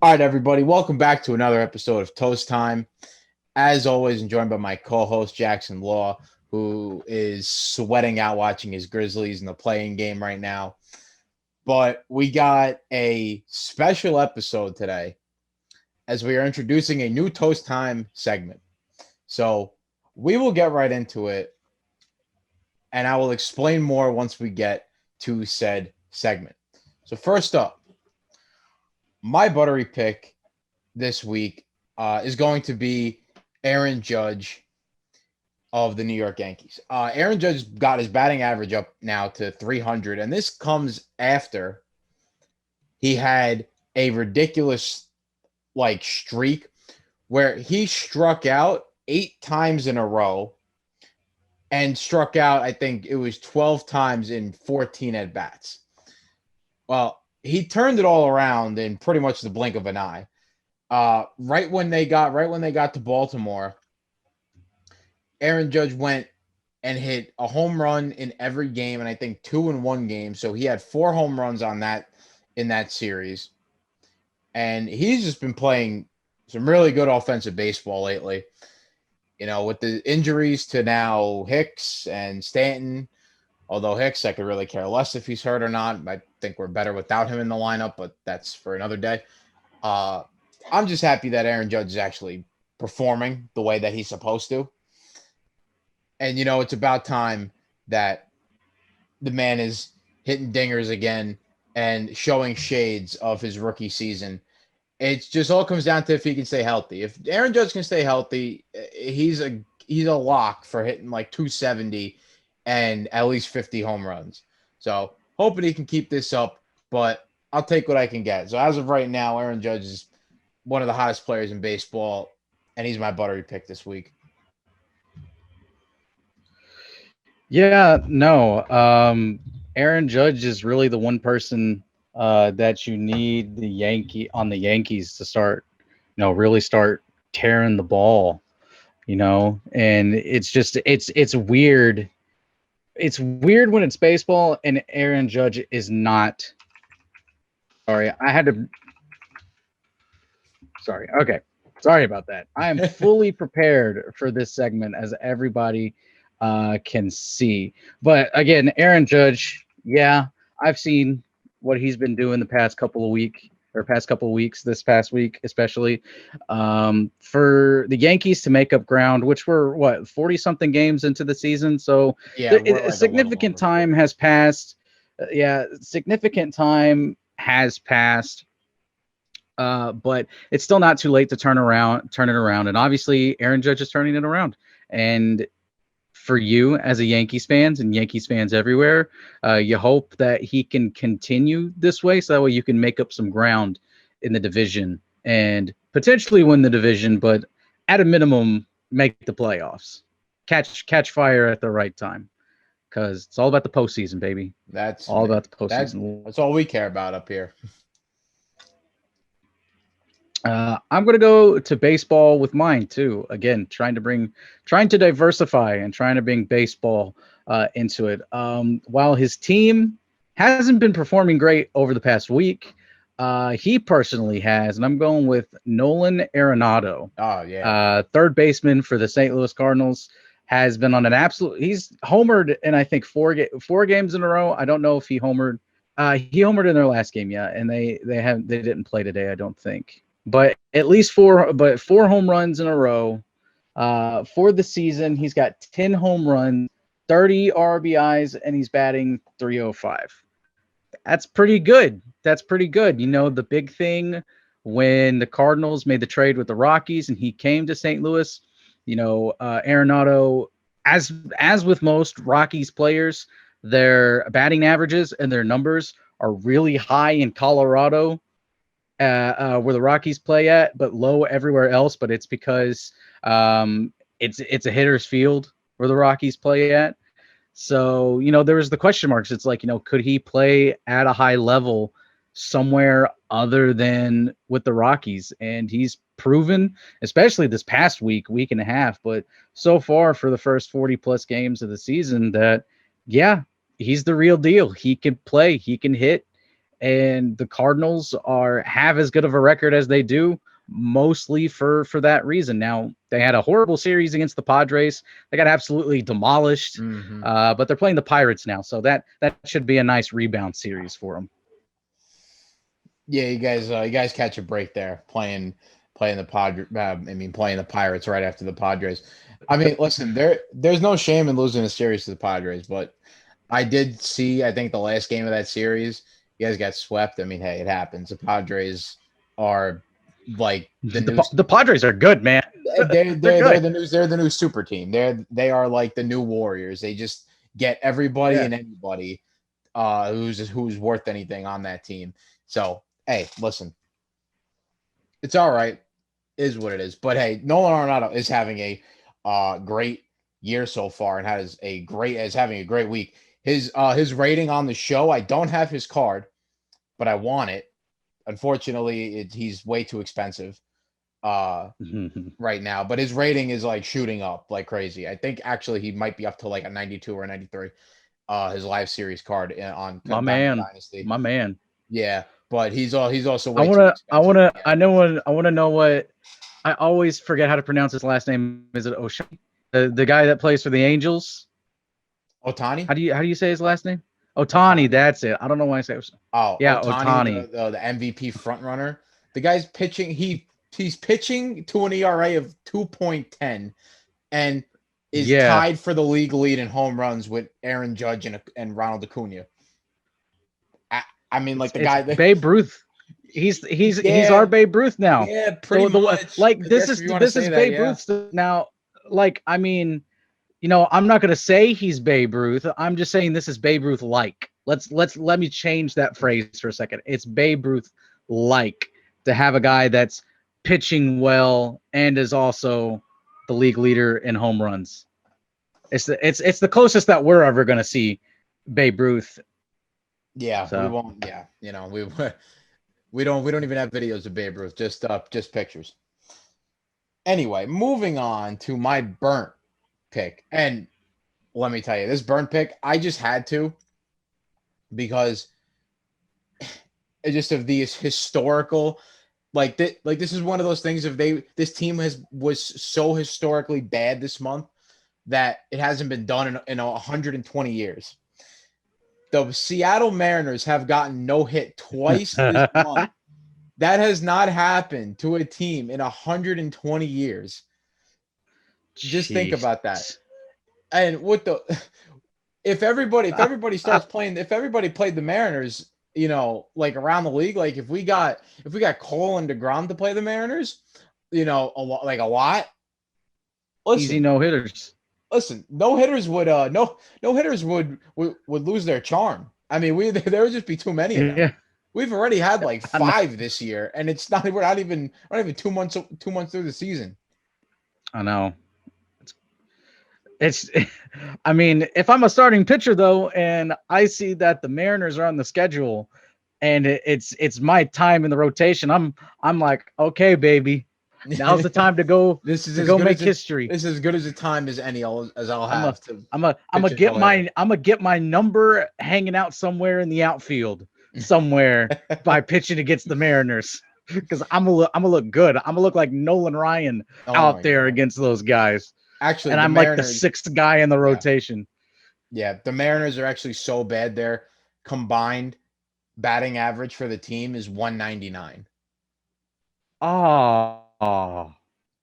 All right, everybody, welcome back to another episode of Toast Time. As always, I'm joined by my co-host Jackson Law, who is sweating out watching his Grizzlies in the playing game right now. But we got a special episode today as we are introducing a new Toast Time segment. So we will get right into it, and I will explain more once we get to said segment. So first up, my buttery pick this week is going to be Aaron Judge of the New York Yankees. Aaron Judge got his batting average up now to 300, and this comes after he had a ridiculous streak where he struck out 8 times in a row and struck out, I think it was 12 times in 14 at bats. Well, he turned it all around in pretty much the blink of an eye. Right when they got to Baltimore, Aaron Judge went and hit a home run in every game, and I think 2 in one game. So he had 4 home runs on that in that series, and he's just been playing some really good offensive baseball lately. You know, with the injuries to now Hicks and Stanton. Although Hicks, I could really care less if he's hurt or not. I think we're better without him in the lineup, but that's for another day. I'm just happy that Aaron Judge is actually performing the way that he's supposed to. And, you know, it's about time that the man is hitting dingers again and showing shades of his rookie season. It just all comes down to if he can stay healthy. If Aaron Judge can stay healthy, he's a lock for hitting like 270 and at least 50 home runs. So hoping he can keep this up, but I'll take what I can get. So as of right now, Aaron Judge is one of the hottest players in baseball, and he's my buttery pick this week. Yeah, no. Aaron Judge is really the one person that you need the Yankees to start, really start tearing the ball, and it's weird. It's weird when it's baseball and Aaron Judge is not. Sorry, I had to. Sorry. Okay. Sorry about that. I am fully prepared for this segment, as everybody can see. But again, Aaron Judge, yeah, I've seen what he's been doing the past couple of weeks, this past week especially, for the Yankees to make up ground, which were 40 something games into the season. So Yeah, we're a like a little significant over. time has passed. Yeah, significant time has passed. But it's still not too late to turn it around. And obviously Aaron Judge is turning it around. And for you as a Yankees fans and Yankees fans everywhere, you hope that he can continue this way, so that way you can make up some ground in the division and potentially win the division, but at a minimum, make the playoffs. Catch fire at the right time, because it's all about the postseason, baby. That's All about the that. postseason. That's all we care about up here. I'm going to go to baseball with mine too. Again, trying to diversify and trying to bring baseball into it. While his team hasn't been performing great over the past week, he personally has, and I'm going with Nolan Arenado. Oh yeah. Third baseman for the St. Louis Cardinals, has been on an absolute. He's homered in, I think, four games in a row. I don't know if he homered. He homered in their last game, yeah, and they didn't play today, I don't think. But at least four home runs in a row for the season. He's got 10 home runs, 30 RBIs, and he's batting 305. That's pretty good. You know, the big thing when the Cardinals made the trade with the Rockies and he came to St. Louis, Arenado, as with most Rockies players, their batting averages and their numbers are really high in Colorado, where the Rockies play at, but low everywhere else. But it's because it's a hitter's field where the Rockies play at. So, there was the question marks. It's like, could he play at a high level somewhere other than with the Rockies? And he's proven, especially this past week and a half, but so far for the first 40 plus games of the season, that, yeah, he's the real deal. He can play, he can hit, and the Cardinals have as good of a record as they do, mostly for that reason. Now, they had a horrible series against the Padres. They got absolutely demolished, but they're playing the Pirates now, so that should be a nice rebound series for them. Yeah, you guys catch a break there playing the playing the Pirates right after the Padres. I mean, listen, there's no shame in losing a series to the Padres, but I did see, I think, the last game of that series, you guys got swept. I mean, hey, it happens. The Padres are like the Padres are good, man. They're the new super team. They are like the new Warriors. They just get everybody and anybody who's worth anything on that team. So hey, listen, it's all right, is what it is. But hey, Nolan Arenado is having a great year so far and having a great week. His rating on the show, I don't have his card, but I want it. Unfortunately, he's way too expensive right now, but his rating is like shooting up like crazy. I think actually he might be up to like a 92 or a 93. His live series card on Dynasty. My man. Yeah, but he's also way too expensive. I want to know what. I always forget how to pronounce his last name. Is it Oshani? The guy that plays for the Angels? Otani? How do you say his last name? Otani, that's it. I don't know why I say it. Oh, yeah, Otani. The MVP front runner. The guy's pitching. He's pitching to an ERA of 2.10 and is tied for the league lead in home runs with Aaron Judge and Ronald Acuna. I mean, like Babe Ruth. He's our Babe Ruth now. Yeah, pretty much. Like this is Babe Ruth now. Like, I mean, I'm not gonna say he's Babe Ruth. I'm just saying this is Babe Ruth like. Let me change that phrase for a second. It's Babe Ruth like to have a guy that's pitching well and is also the league leader in home runs. It's the closest that we're ever gonna see Babe Ruth. Yeah, so. We won't. Yeah, we don't even have videos of Babe Ruth, just pictures. Anyway, moving on to my burnt pick, and let me tell you, this burnt pick I just had to because it's just of these historical, this is one of those things. This team was so historically bad this month that it hasn't been done in 120 years. The Seattle Mariners have gotten no hit twice this month. That has not happened to a team in 120 years. Just think about that. And if everybody starts playing, if everybody played the Mariners, like around the league, like if we got Cole and DeGrom to play the Mariners, a lot. Listen, easy no hitters. Listen, no hitters would lose their charm. I mean, there would just be too many of them. Yeah. We've already had like 5 this year, and we're not even 2 months through the season. I know. It's I mean, if I'm a starting pitcher though, and I see that the Mariners are on the schedule and it's my time in the rotation, I'm like, okay, baby. Now's the time to go. Make history. This is as good as a time as any as I'll have. I'm gonna get my number hanging out somewhere in the outfield, somewhere by pitching against the Mariners, because I'm gonna look good. I'm gonna look like Nolan Ryan out there against those guys. Actually, and I'm Mariners, like the 6th guy in the rotation. Yeah, the Mariners are actually so bad. Their combined batting average for the team is 199. Oh.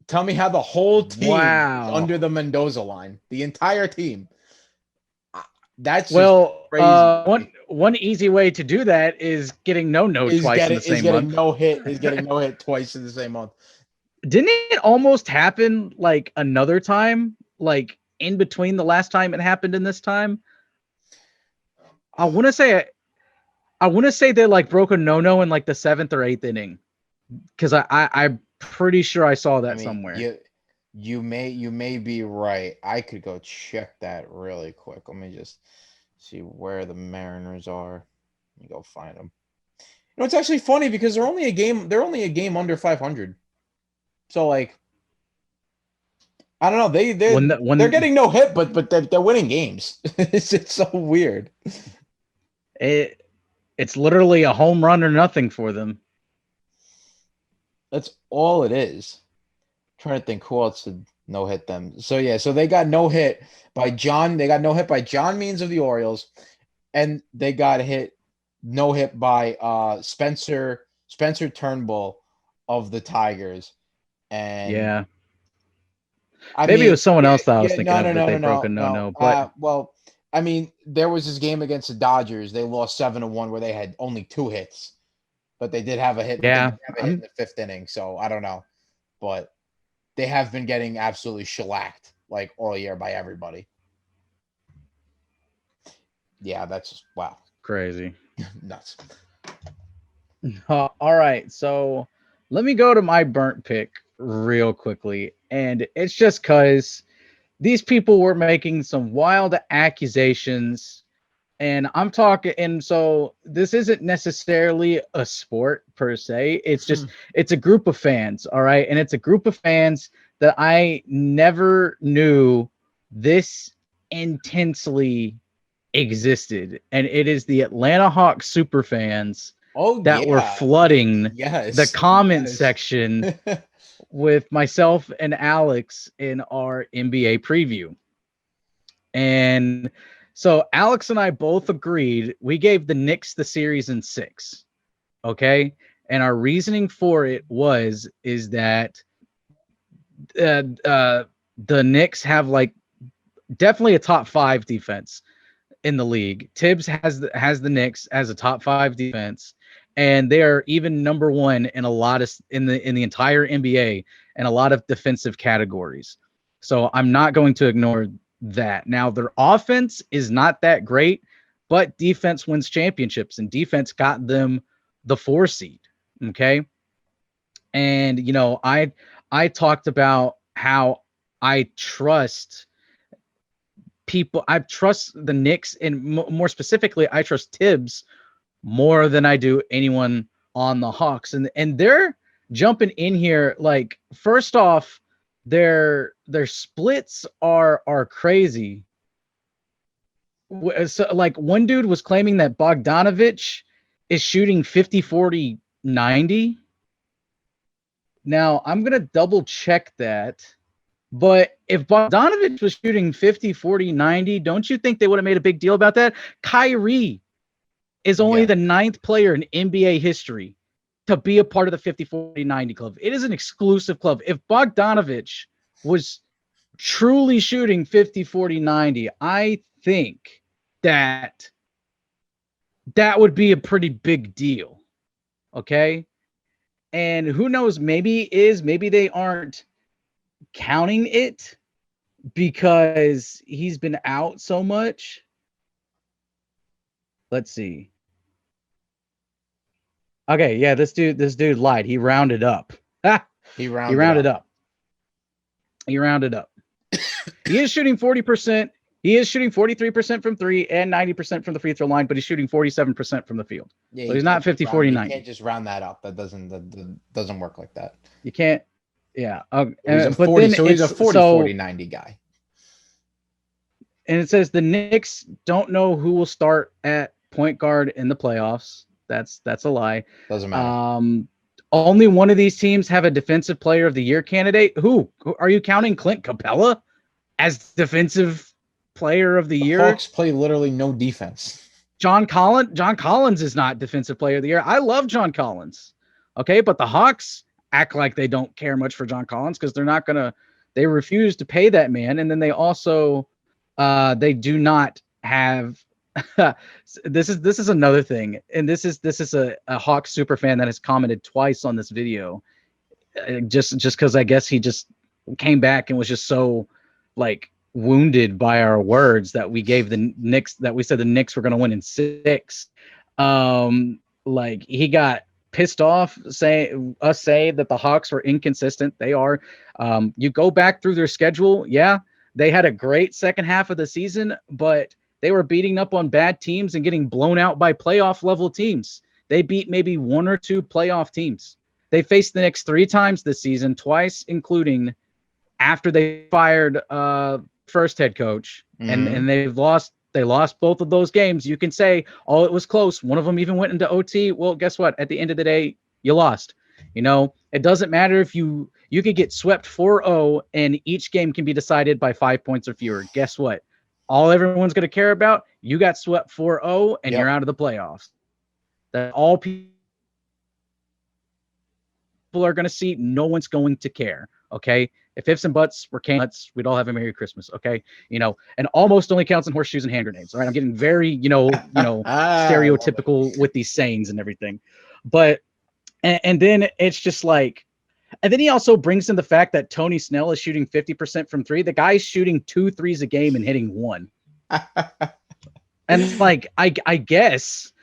Tell me how the whole team is under the Mendoza line. The entire team. That's crazy. One easy way to do that is getting no twice in the same month. Is getting no hit twice in the same month. Didn't it almost happen like another time, like in between the last time it happened and this time? I want to say they like broke a no in like the 7th or 8th inning, because I'm pretty sure I saw that somewhere. You may be right. I could go check that really quick. Let me just see where the Mariners are. Let me go find them. It's actually funny because they're only a game under 500. So like, I don't know. They're getting no hit, but they're winning games. It's so weird. It's literally a home run or nothing for them. That's all it is. Trying to think who else did no hit them. So yeah, so they got no hit by John. They got no hit by John Means of the Orioles, and they got no hit by Spencer Turnbull of the Tigers. And Yeah. I Maybe it mean, was someone else that I was yeah, thinking no, of no, that no, they no, broke a no, no. no. But Well, I mean, there was this game against the Dodgers. They lost 7-1 where they had only 2 hits, but they did have a hit. They did yeah, have a hit in the 5th inning. So I don't know, but they have been getting absolutely shellacked like all year by everybody. Yeah, that's wow, crazy. nuts. All right, so let me go to my burnt pick real quickly, and it's just because these people were making some wild accusations, and I'm talking, and so this isn't necessarily a sport per se. It's a group of fans, all right, and it's a group of fans that I never knew this intensely existed, and it is the Atlanta Hawks super fans Oh that were yeah, flooding the yes, comment yes. section with myself and Alex in our NBA preview. And so Alex and I both agreed we gave the Knicks the series in 6. Okay. And our reasoning for it is that the Knicks have like definitely a top 5 defense in the league. Tibbs has the Knicks as a top 5 defense, and they are even number 1 in a lot of in the entire NBA in a lot of defensive categories. So I'm not going to ignore that. Now their offense is not that great, but defense wins championships, and defense got them the 4 seed. Okay, and I talked about how I trust people. I trust the Knicks, and more specifically, I trust Tibbs more than I do anyone on the Hawks. And they're jumping in here. Like, first off, their splits are crazy. So, like, one dude was claiming that Bogdanovich is shooting 50-40-90. Now, I'm going to double check that. But if Bogdanovich was shooting 50-40-90, don't you think they would have made a big deal about that? Kyrie is only the 9th player in NBA history to be a part of the 50-40-90 club. It is an exclusive club. If Bogdanovich was truly shooting 50-40-90, I think that would be a pretty big deal. Okay? And who knows, maybe they aren't counting it because he's been out so much. Let's see. Okay, yeah, this dude lied. He rounded up. He rounded up. He rounded up. He is shooting 40%. He is shooting 43% from 3 and 90% from the free throw line, but he's shooting 47% from the field. Yeah, so he's not 50-40-90. You can't just round that up. That doesn't work like that. You can't. Yeah. So he's a 40-40-90 guy. And it says the Knicks don't know who will start at point guard in the playoffs. That's a lie. Doesn't matter. Only one of these teams have a defensive player of the year candidate. Who are you counting? Clint Capella as defensive player of the year? Hawks play literally no defense. John Collins is not defensive player of the year. I love John Collins. Okay, but the Hawks act like they don't care much for John Collins because they refuse to pay that man. And then they also they do not have this is another thing, and this is a Hawks super fan that has commented twice on this video, just because I guess he just came back and was just so like wounded by our words that we gave the Knicks, that we said the Knicks were going to win in 6. Like, he got pissed off say that the Hawks were inconsistent. They are. You go back through their schedule, yeah, they had a great second half of the season, but they were beating up on bad teams and getting blown out by playoff level teams. They beat maybe 1 or 2 playoff teams. They faced the Knicks 3 times this season, twice including after they fired first head coach, and they've lost They lost both of those games. You can say, oh, it was close. One of them even went into OT. Well, guess what? At the end of the day, you lost. It doesn't matter if you could get swept 4-0 and each game can be decided by 5 points or fewer. Guess what? All everyone's going to care about, you got swept 4-0 and you're out of the playoffs. That's all people are going to see. No one's going to care. Okay. If ifs and buts were nuts, we'd all have a Merry Christmas. Okay. And almost only counts in horseshoes and hand grenades. All right. I'm getting very, stereotypical with these sayings and everything. But, and then it's just like, and then he also brings in the fact that Tony Snell is shooting 50% from three. The guy's shooting 2 threes a game and hitting 1. And like, I guess,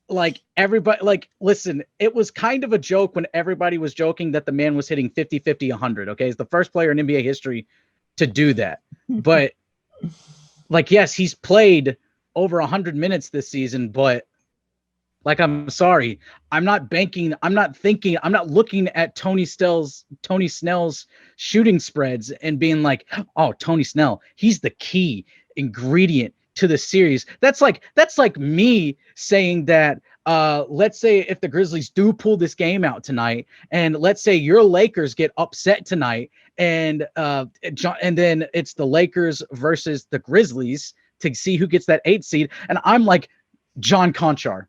like everybody, like, listen, it was kind of a joke when everybody was joking that the man was hitting 50, 50, 100. Okay. He's the first player in NBA history to do that. But like, yes, he's played over 100 minutes this season, but like, I'm sorry, I'm not looking at Tony Snell's shooting spreads and being like, oh, Tony Snell, he's the key ingredient to the series. That's like me saying that, let's say if the Grizzlies do pull this game out tonight, and let's say your Lakers get upset tonight, and then it's the Lakers versus the Grizzlies to see who gets that 8th seed, and I'm like, John Conchar,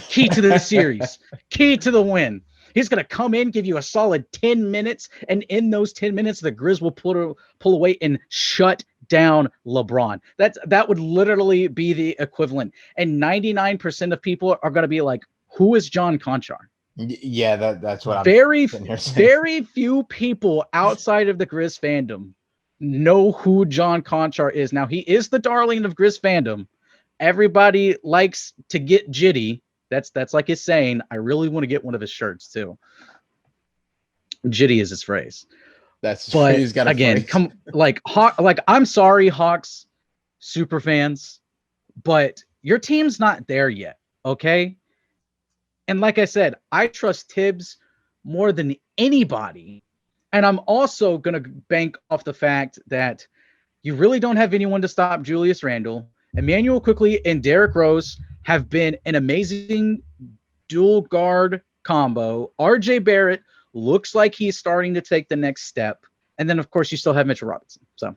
key to the series, key to the win. He's going to come in, give you a solid 10 minutes, and in those 10 minutes, the Grizz will pull away and shut down LeBron. That would literally be the equivalent. And 99% of people are going to be like, who is John Conchar? Yeah, that's what I'm very few people outside of the Grizz fandom know who John Conchar is. Now, he is the darling of Grizz fandom. Everybody likes to get jitty. That's like his saying. I really want to get one of his shirts too. Jitty is his phrase. But he's got again, I'm sorry, Hawks super fans, but your team's not there yet. Okay. And like I said, I trust Tibbs more than anybody. And I'm also going to bank off the fact that you really don't have anyone to stop Julius Randle. Emmanuel Quickley and Derrick Rose have been an amazing dual guard combo. RJ Barrett looks like he's starting to take the next step. And then, of course, you still have Mitchell Robinson. So,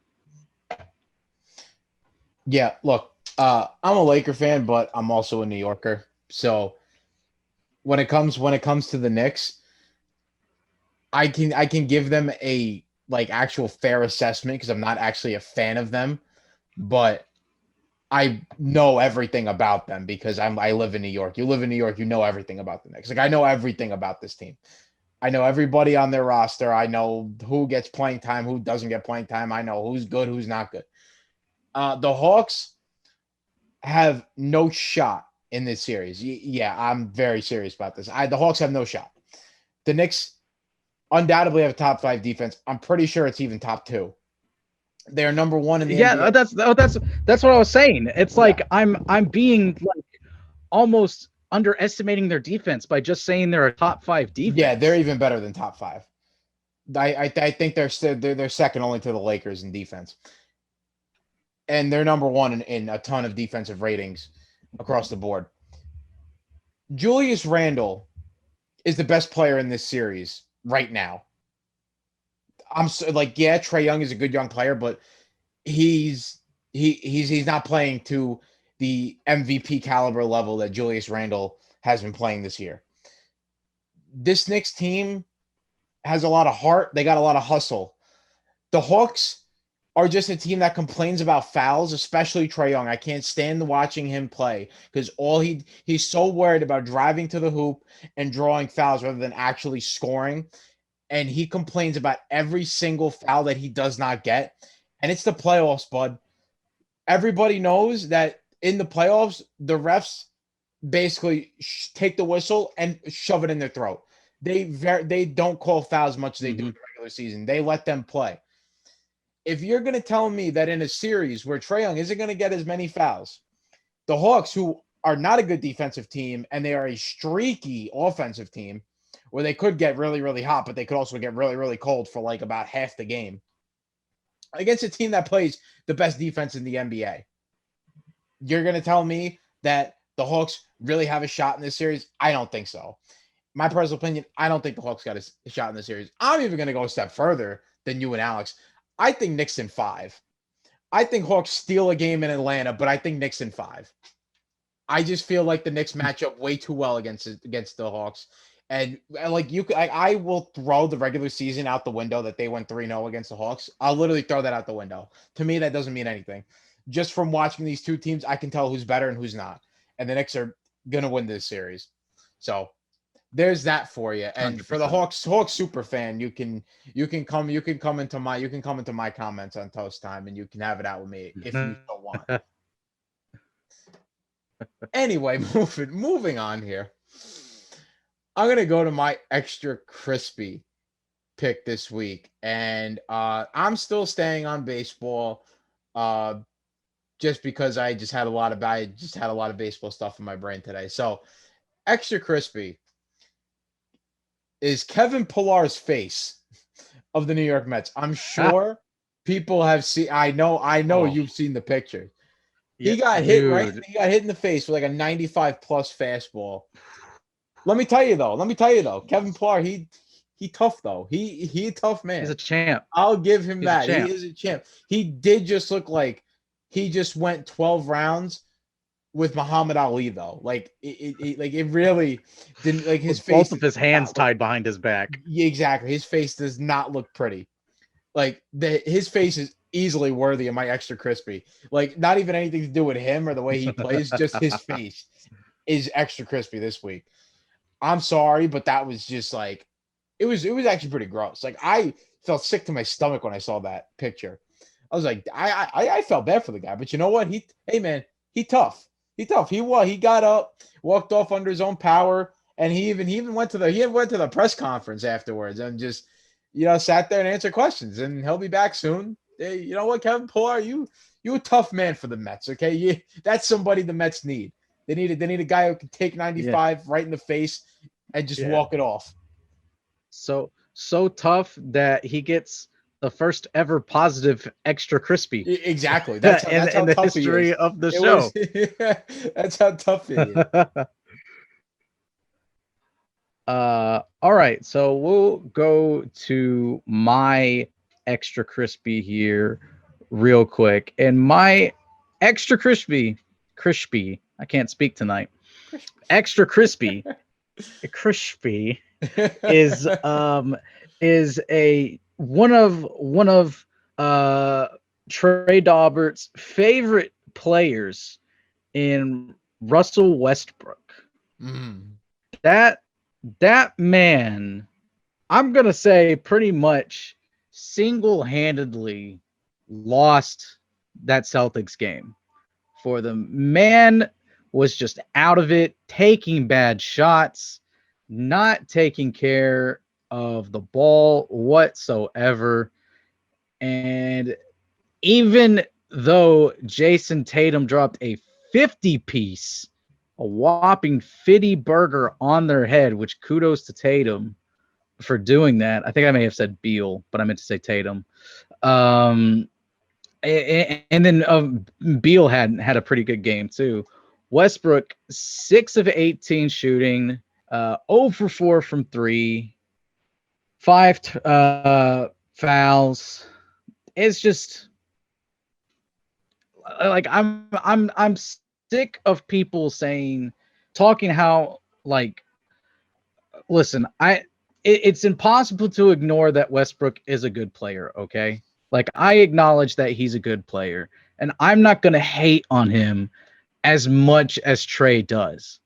yeah, look, I'm a Laker fan, but I'm also a New Yorker. So when it comes to the Knicks, I can give them a actual fair assessment because I'm not actually a fan of them, but I know everything about them because I live in New York. You live in New York, you know everything about the Knicks. Like, I know everything about this team. I know everybody on their roster. I know who gets playing time, who doesn't get playing time. I know who's good, who's not good. The Hawks have no shot in this series. Yeah, I'm very serious about this. The Hawks have no shot. The Knicks undoubtedly have a top 5 defense. I'm pretty sure it's even top 2. They're number 1 in the NBA. That's what I was saying. It's like I'm being like almost underestimating their defense by just saying they're a top 5 defense. Yeah, they're even better than top 5. I think they're second only to the Lakers in defense, and they're number 1 in a ton of defensive ratings across the board. Julius Randle is the best player in this series right now. I'm Trae Young is a good young player, but he's not playing to the MVP caliber level that Julius Randle has been playing this year. This Knicks team has a lot of heart. They got a lot of hustle. The Hawks are just a team that complains about fouls, especially Trae Young. I can't stand watching him play because he's so worried about driving to the hoop and drawing fouls rather than actually scoring. And he complains about every single foul that he does not get. And it's the playoffs, bud. Everybody knows that in the playoffs, the refs basically take the whistle and shove it in their throat. They don't call fouls as much as they do in the regular season. They let them play. If you're going to tell me that in a series where Trae Young isn't going to get as many fouls, the Hawks, who are not a good defensive team, and they are a streaky offensive team, where they could get really, really hot, but they could also get really, really cold for about half the game. against a team that plays the best defense in the NBA. You're going to tell me that the Hawks really have a shot in this series? I don't think so. My personal opinion, I don't think the Hawks got a shot in this series. I'm even going to go a step further than you and Alex. I think Knicks in 5. I think Hawks steal a game in Atlanta, but I think Knicks in 5. I just feel like the Knicks match up way too well against the Hawks. And like I will throw the regular season out the window that they went 3-0 against the Hawks. I'll literally throw that out the window. To me, that doesn't mean anything. Just from watching these two teams, I can tell who's better and who's not. And the Knicks are gonna win this series. So there's that for you. And 100%. for the Hawks super fan, you can come into my comments on Toast Time, and you can have it out with me if you so want. Anyway, moving on here. I'm gonna go to my extra crispy pick this week, and I'm still staying on baseball, just because I just had a lot of baseball stuff in my brain today. So, extra crispy is Kevin Pillar's face of the New York Mets. I'm sure people have seen. I know you've seen the picture. He got hit right. He got hit in the face with like a 95 plus fastball. Let me tell you though, Kevin Pillar, he tough though. He a tough man. He's a champ. I'll give him that. He is a champ. He did just look like he just went 12 rounds with Muhammad Ali though. Like it really didn't, like his face. Both of his hands tied behind his back. Yeah, exactly. His face does not look pretty. Like his face is easily worthy of my extra crispy. Like not even anything to do with him or the way he plays, just his face is extra crispy this week. I'm sorry, but that was just like it was actually pretty gross. Like I felt sick to my stomach when I saw that picture. I was like, I felt bad for the guy, but you know what? He tough. He got up, walked off under his own power, and he even went to the press conference afterwards and just sat there and answered questions. And he'll be back soon. Hey, you know what, Kevin Pillar, you a tough man for the Mets. Okay, that's somebody the Mets need. They need a guy who can take 95 right in the face and just walk it off. So tough that he gets the first ever positive extra crispy. Exactly. That's how in the tough history he is. of the show. That's how tough he is. All right. So we'll go to my extra crispy here real quick. And my extra crispy, I can't speak tonight. Extra crispy is a one of Trey Daubert's favorite players in Russell Westbrook. That man, I'm gonna say, pretty much single-handedly lost that Celtics game. For the man was just out of it, taking bad shots, not taking care of the ball whatsoever. And even though Jason Tatum dropped a 50-piece, a whopping 50 burger on their head, which kudos to Tatum for doing that. I think I may have said Beal, but I meant to say Tatum. And then Beal had a pretty good game too. Westbrook, 6 of 18 shooting, 0 for 4 from 3, 5 fouls. It's just like I'm sick of people talking how, like, listen, it's impossible to ignore that Westbrook is a good player, okay? Like, I acknowledge that he's a good player, and I'm not going to hate on him as much as Trey does.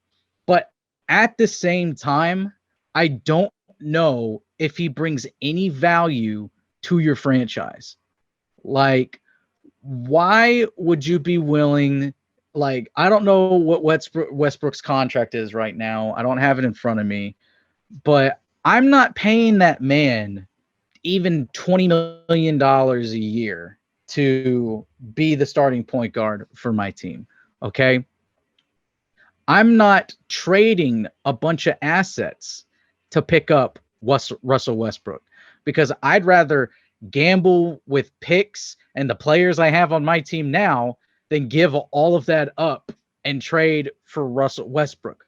But at the same time, I don't know if he brings any value to your franchise. Like, why would you be willing? Like, I don't know what Westbrook's contract is right now. I don't have it in front of me, but I'm not paying that man even $20 million a year to be the starting point guard for my team. Okay. I'm not trading a bunch of assets to pick up Russell Westbrook, because I'd rather gamble with picks and the players I have on my team now than give all of that up and trade for Russell Westbrook.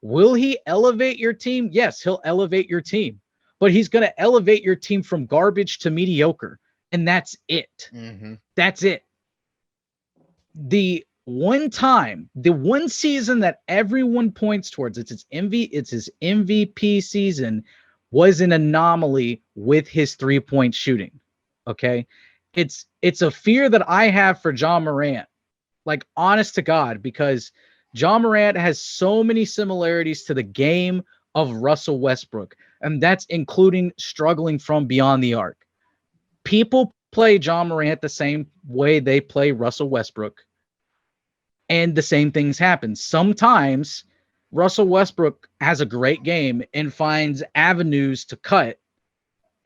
Will he elevate your team? Yes, he'll elevate your team, but he's going to elevate your team from garbage to mediocre. And that's it. Mm-hmm. That's it. The one season that everyone points towards, it's his MVP season, was an anomaly with his 3-point shooting. Okay. It's a fear that I have for John Morant. Like, honest to God, because John Morant has so many similarities to the game of Russell Westbrook, and that's including struggling from beyond the arc. People play John Morant the same way they play Russell Westbrook, and the same things happen. Sometimes Russell Westbrook has a great game and finds avenues to cut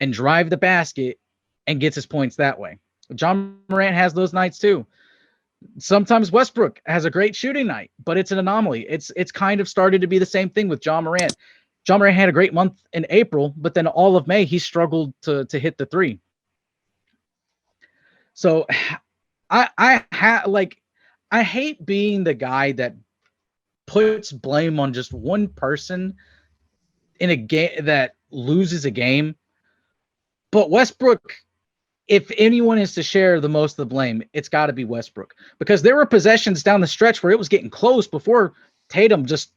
and drive the basket and gets his points that way. John Morant has those nights too. Sometimes Westbrook has a great shooting night, but it's an anomaly. It's kind of started to be the same thing with John Morant. John Morant had a great month in April, but then all of May he struggled to hit the three. So I hate being the guy that puts blame on just one person in a game that loses a game. But Westbrook, if anyone is to share the most of the blame, it's got to be Westbrook, because there were possessions down the stretch where it was getting close before Tatum just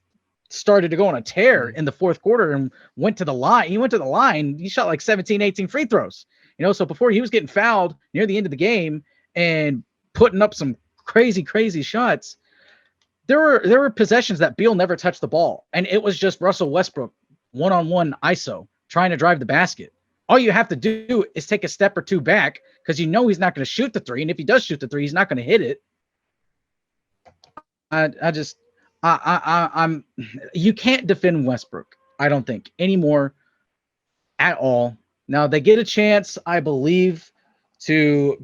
started to go on a tear in the fourth quarter and went to the line. He went to the line. He shot like 17, 18 free throws, so before he was getting fouled near the end of the game and putting up some crazy, crazy shots. There were possessions that Beal never touched the ball, and it was just Russell Westbrook one-on-one ISO trying to drive the basket. All you have to do is take a step or two back, because he's not going to shoot the three, and if he does shoot the three, he's not going to hit it. I'm you can't defend Westbrook, I don't think, anymore at all. Now they get a chance, I believe, to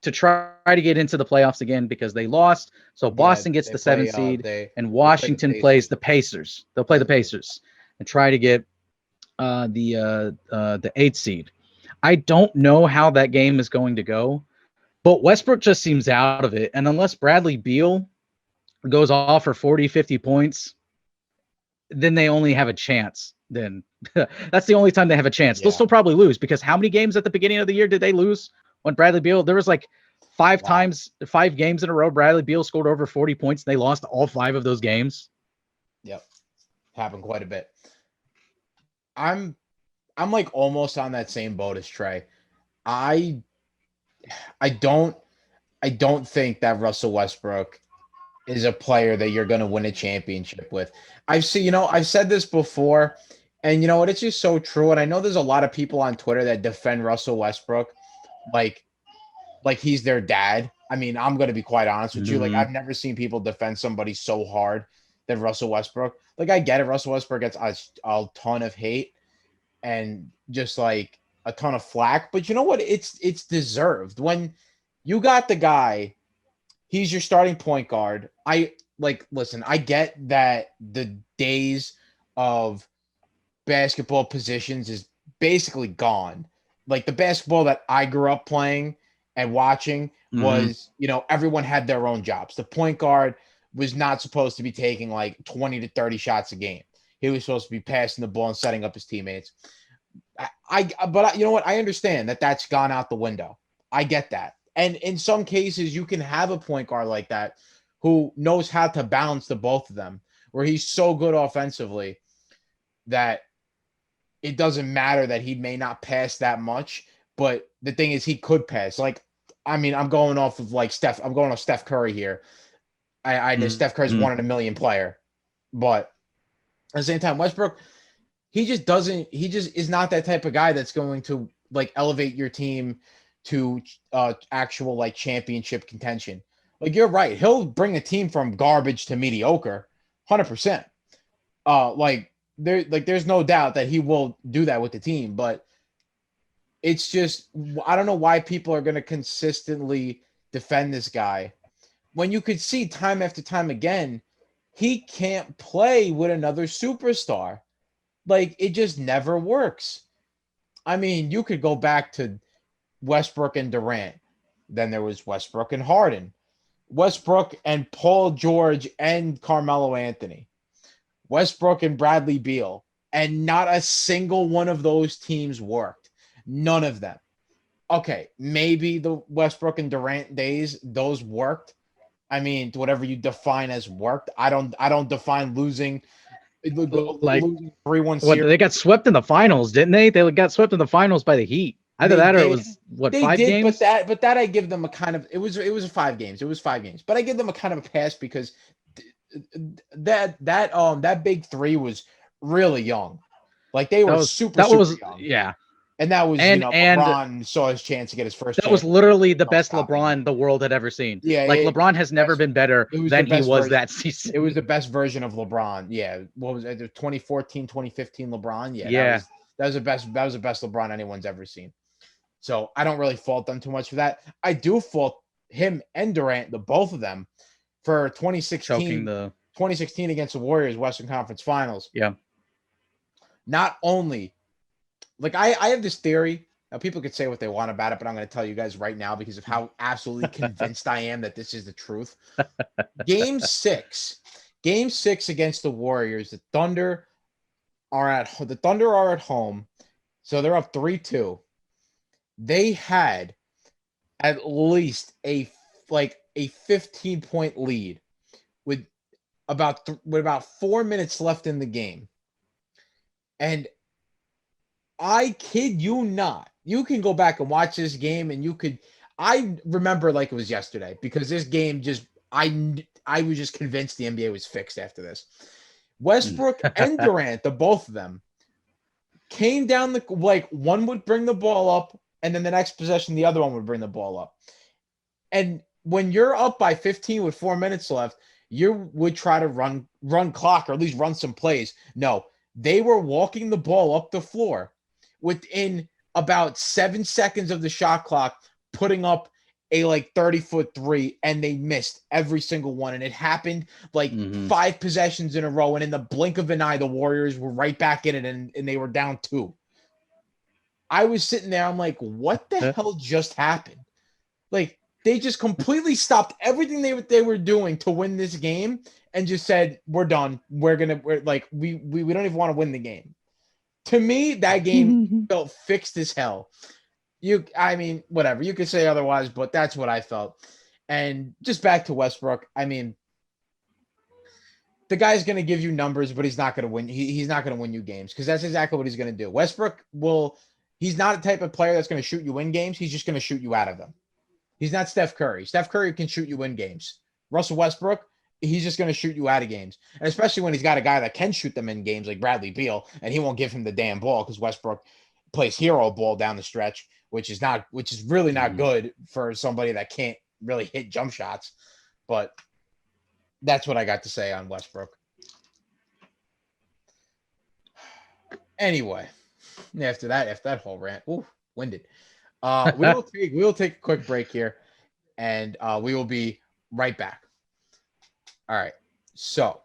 try to get into the playoffs again, because they lost. So Boston gets the 7th seed, and Washington plays the Pacers. They'll play the Pacers and try to get the 8th seed. I don't know how that game is going to go, but Westbrook just seems out of it. And unless Bradley Beal goes off for 40, 50 points, then they only have a chance. Then that's the only time they have a chance. They'll still probably lose, because how many games at the beginning of the year did they lose when Bradley Beal? There was like 5 games in a row Bradley Beal scored over 40 points, and they lost all 5 of those games. Yep. Happened quite a bit. I'm like almost on that same boat as Trey. I don't think that Russell Westbrook is a player that you're going to win a championship with. I've said this before, and you know what? It's just so true. And I know there's a lot of people on Twitter that defend Russell Westbrook like he's their dad. I mean, I'm going to be quite honest with you. Like, I've never seen people defend somebody so hard than Russell Westbrook. Like, I get it. Russell Westbrook gets a ton of hate and just like a ton of flack, but you know what? It's deserved. When you got the guy, he's your starting point guard. Listen, I get that the days of basketball positions is basically gone. Like, the basketball that I grew up playing and watching was, everyone had their own jobs. The point guard was not supposed to be taking like 20 to 30 shots a game. He was supposed to be passing the ball and setting up his teammates. But you know what? I understand that that's gone out the window. I get that. And in some cases, you can have a point guard like that who knows how to balance the both of them, where he's so good offensively that it doesn't matter that he may not pass that much. But the thing is, he could pass. Like, I mean, I'm going off Steph Curry here. I know Steph Curry's 1 in a million player, but at the same time, Westbrook, he just is not that type of guy that's going to like elevate your team to actual like championship contention. Like, you're right. He'll bring a team from garbage to mediocre, 100%. There's no doubt that he will do that with the team, but it's just, I don't know why people are going to consistently defend this guy when you could see time after time again, he can't play with another superstar. Like, it just never works. I mean, you could go back to Westbrook and Durant. Then there was Westbrook and Harden. Westbrook and Paul George and Carmelo Anthony. Westbrook and Bradley Beal. And not a single one of those teams worked. None of them. Okay, maybe the Westbrook and Durant days, those worked. I mean, whatever you define as worked. I don't define losing Like, losing 3-1 what, series. they got swept in the finals, didn't they? They got swept in the finals by the Heat. Either They that or it did. was what, They 5 did, games? but that I give them a kind of it was 5 games. It was 5 games. But I give them a kind of a pass because that big three was really young. Like they were super young. Yeah. And that was, And LeBron saw his chance to get his first. That was literally the best stopping. LeBron the world had ever seen. Yeah, like LeBron has never been better than he was that season. It was the best version of LeBron. Yeah, what was it? 2014, 2015 LeBron. Yeah, yeah. That was the best LeBron anyone's ever seen. So I don't really fault them too much for that. I do fault him and Durant, the both of them, for 2016 against the Warriors Western Conference Finals. Yeah. Not only, like I have this theory. Now people could say what they want about it, but I'm going to tell you guys right now because of how absolutely convinced I am that this is the truth. Game 6 against the Warriors. The Thunder are at home, so they're up 3-2. They had at least a 15-point lead with about 4 minutes left in the game. And I kid you not, you can go back and watch this game and I remember like it was yesterday because this game I was just convinced the NBA was fixed after this. Westbrook and Durant, the both of them, came down one would bring the ball up and then the next possession, the other one would bring the ball up. And when you're up by 15 with 4 minutes left, you would try to run clock or at least run some plays. No, they were walking the ball up the floor within about 7 seconds of the shot clock, putting up a 30-foot three, and they missed every single one. And it happened 5 possessions in a row. And in the blink of an eye, the Warriors were right back in it and they were down 2. I was sitting there. I'm like, what the hell just happened? They just completely stopped everything they were doing to win this game and just said, we're done. We don't even want to win the game. To me, that game felt fixed as hell. Whatever. You could say otherwise, but that's what I felt. And just back to Westbrook, the guy's going to give you numbers, but he's not going to win. He's not going to win you games because that's exactly what he's going to do. Westbrook he's not a type of player that's going to shoot you in games. He's just going to shoot you out of them. He's not Steph Curry. Steph Curry can shoot you in games. Russell Westbrook, he's just going to shoot you out of games. And especially when he's got a guy that can shoot them in games like Bradley Beal, and he won't give him the damn ball because Westbrook plays hero ball down the stretch, which is really not good for somebody that can't really hit jump shots. But that's what I got to say on Westbrook. Anyway, after that whole rant, winded. We will take a quick break here, and we will be right back. All right. So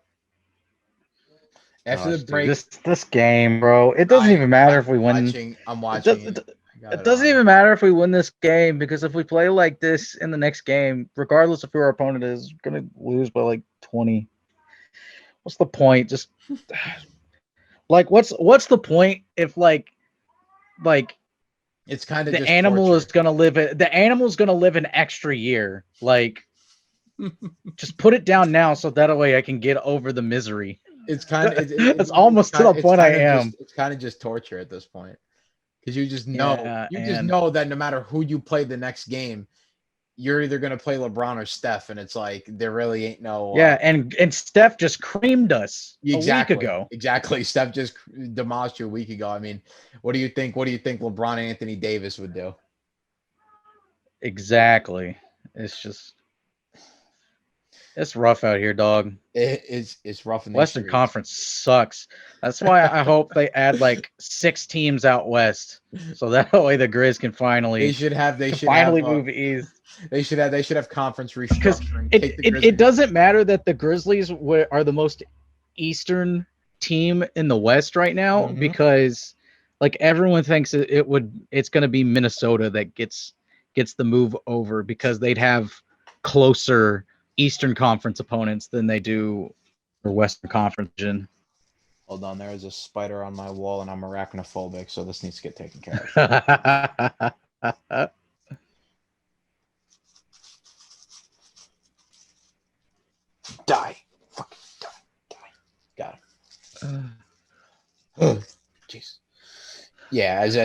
after the break, this game, bro, it doesn't even matter if we win. I'm watching. It doesn't even matter if we win this game because if we play like this in the next game, regardless of who our opponent is, we're gonna lose by 20. What's the point? Just what's the point if it's kind of the animal is gonna live it. The animal's gonna live an extra year. Just put it down now so that way I can get over the misery. It's kind of it's almost to the point I am. It's kind of just torture at this point because you just know just know that no matter who you play the next game, you're either gonna play LeBron or Steph, and it's there really ain't no. And Steph just creamed us a week ago. Exactly, Steph just demolished you a week ago. What do you think? What do you think LeBron and Anthony Davis would do? Exactly. It's rough out here, dog. It's rough in the Western streets. Conference sucks. That's why I hope they add 6 teams out west, so that way the Grizz can finally. They should move east. They should have conference restructuring. It doesn't matter that the Grizzlies are the most eastern team in the West right now because Like everyone thinks it's going to be Minnesota that gets the move over because they'd have closer Eastern Conference opponents than they do for Western Conference. Hold on, there is a spider on my wall, and I'm arachnophobic, so this needs to get taken care of. Die. Fucking die. Got him. Oh, jeez. Yeah, as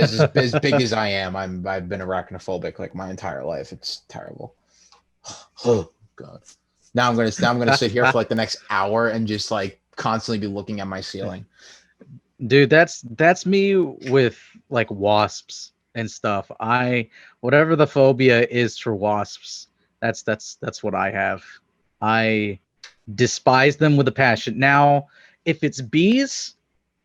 big as I am, I've been arachnophobic like my entire life. It's terrible. Oh God. Now I'm gonna sit here for like the next hour and just like constantly be looking at my ceiling. Dude, that's me with like wasps and stuff. Whatever the phobia is for wasps, that's what I have. I despise them with a passion. Now, if it's bees,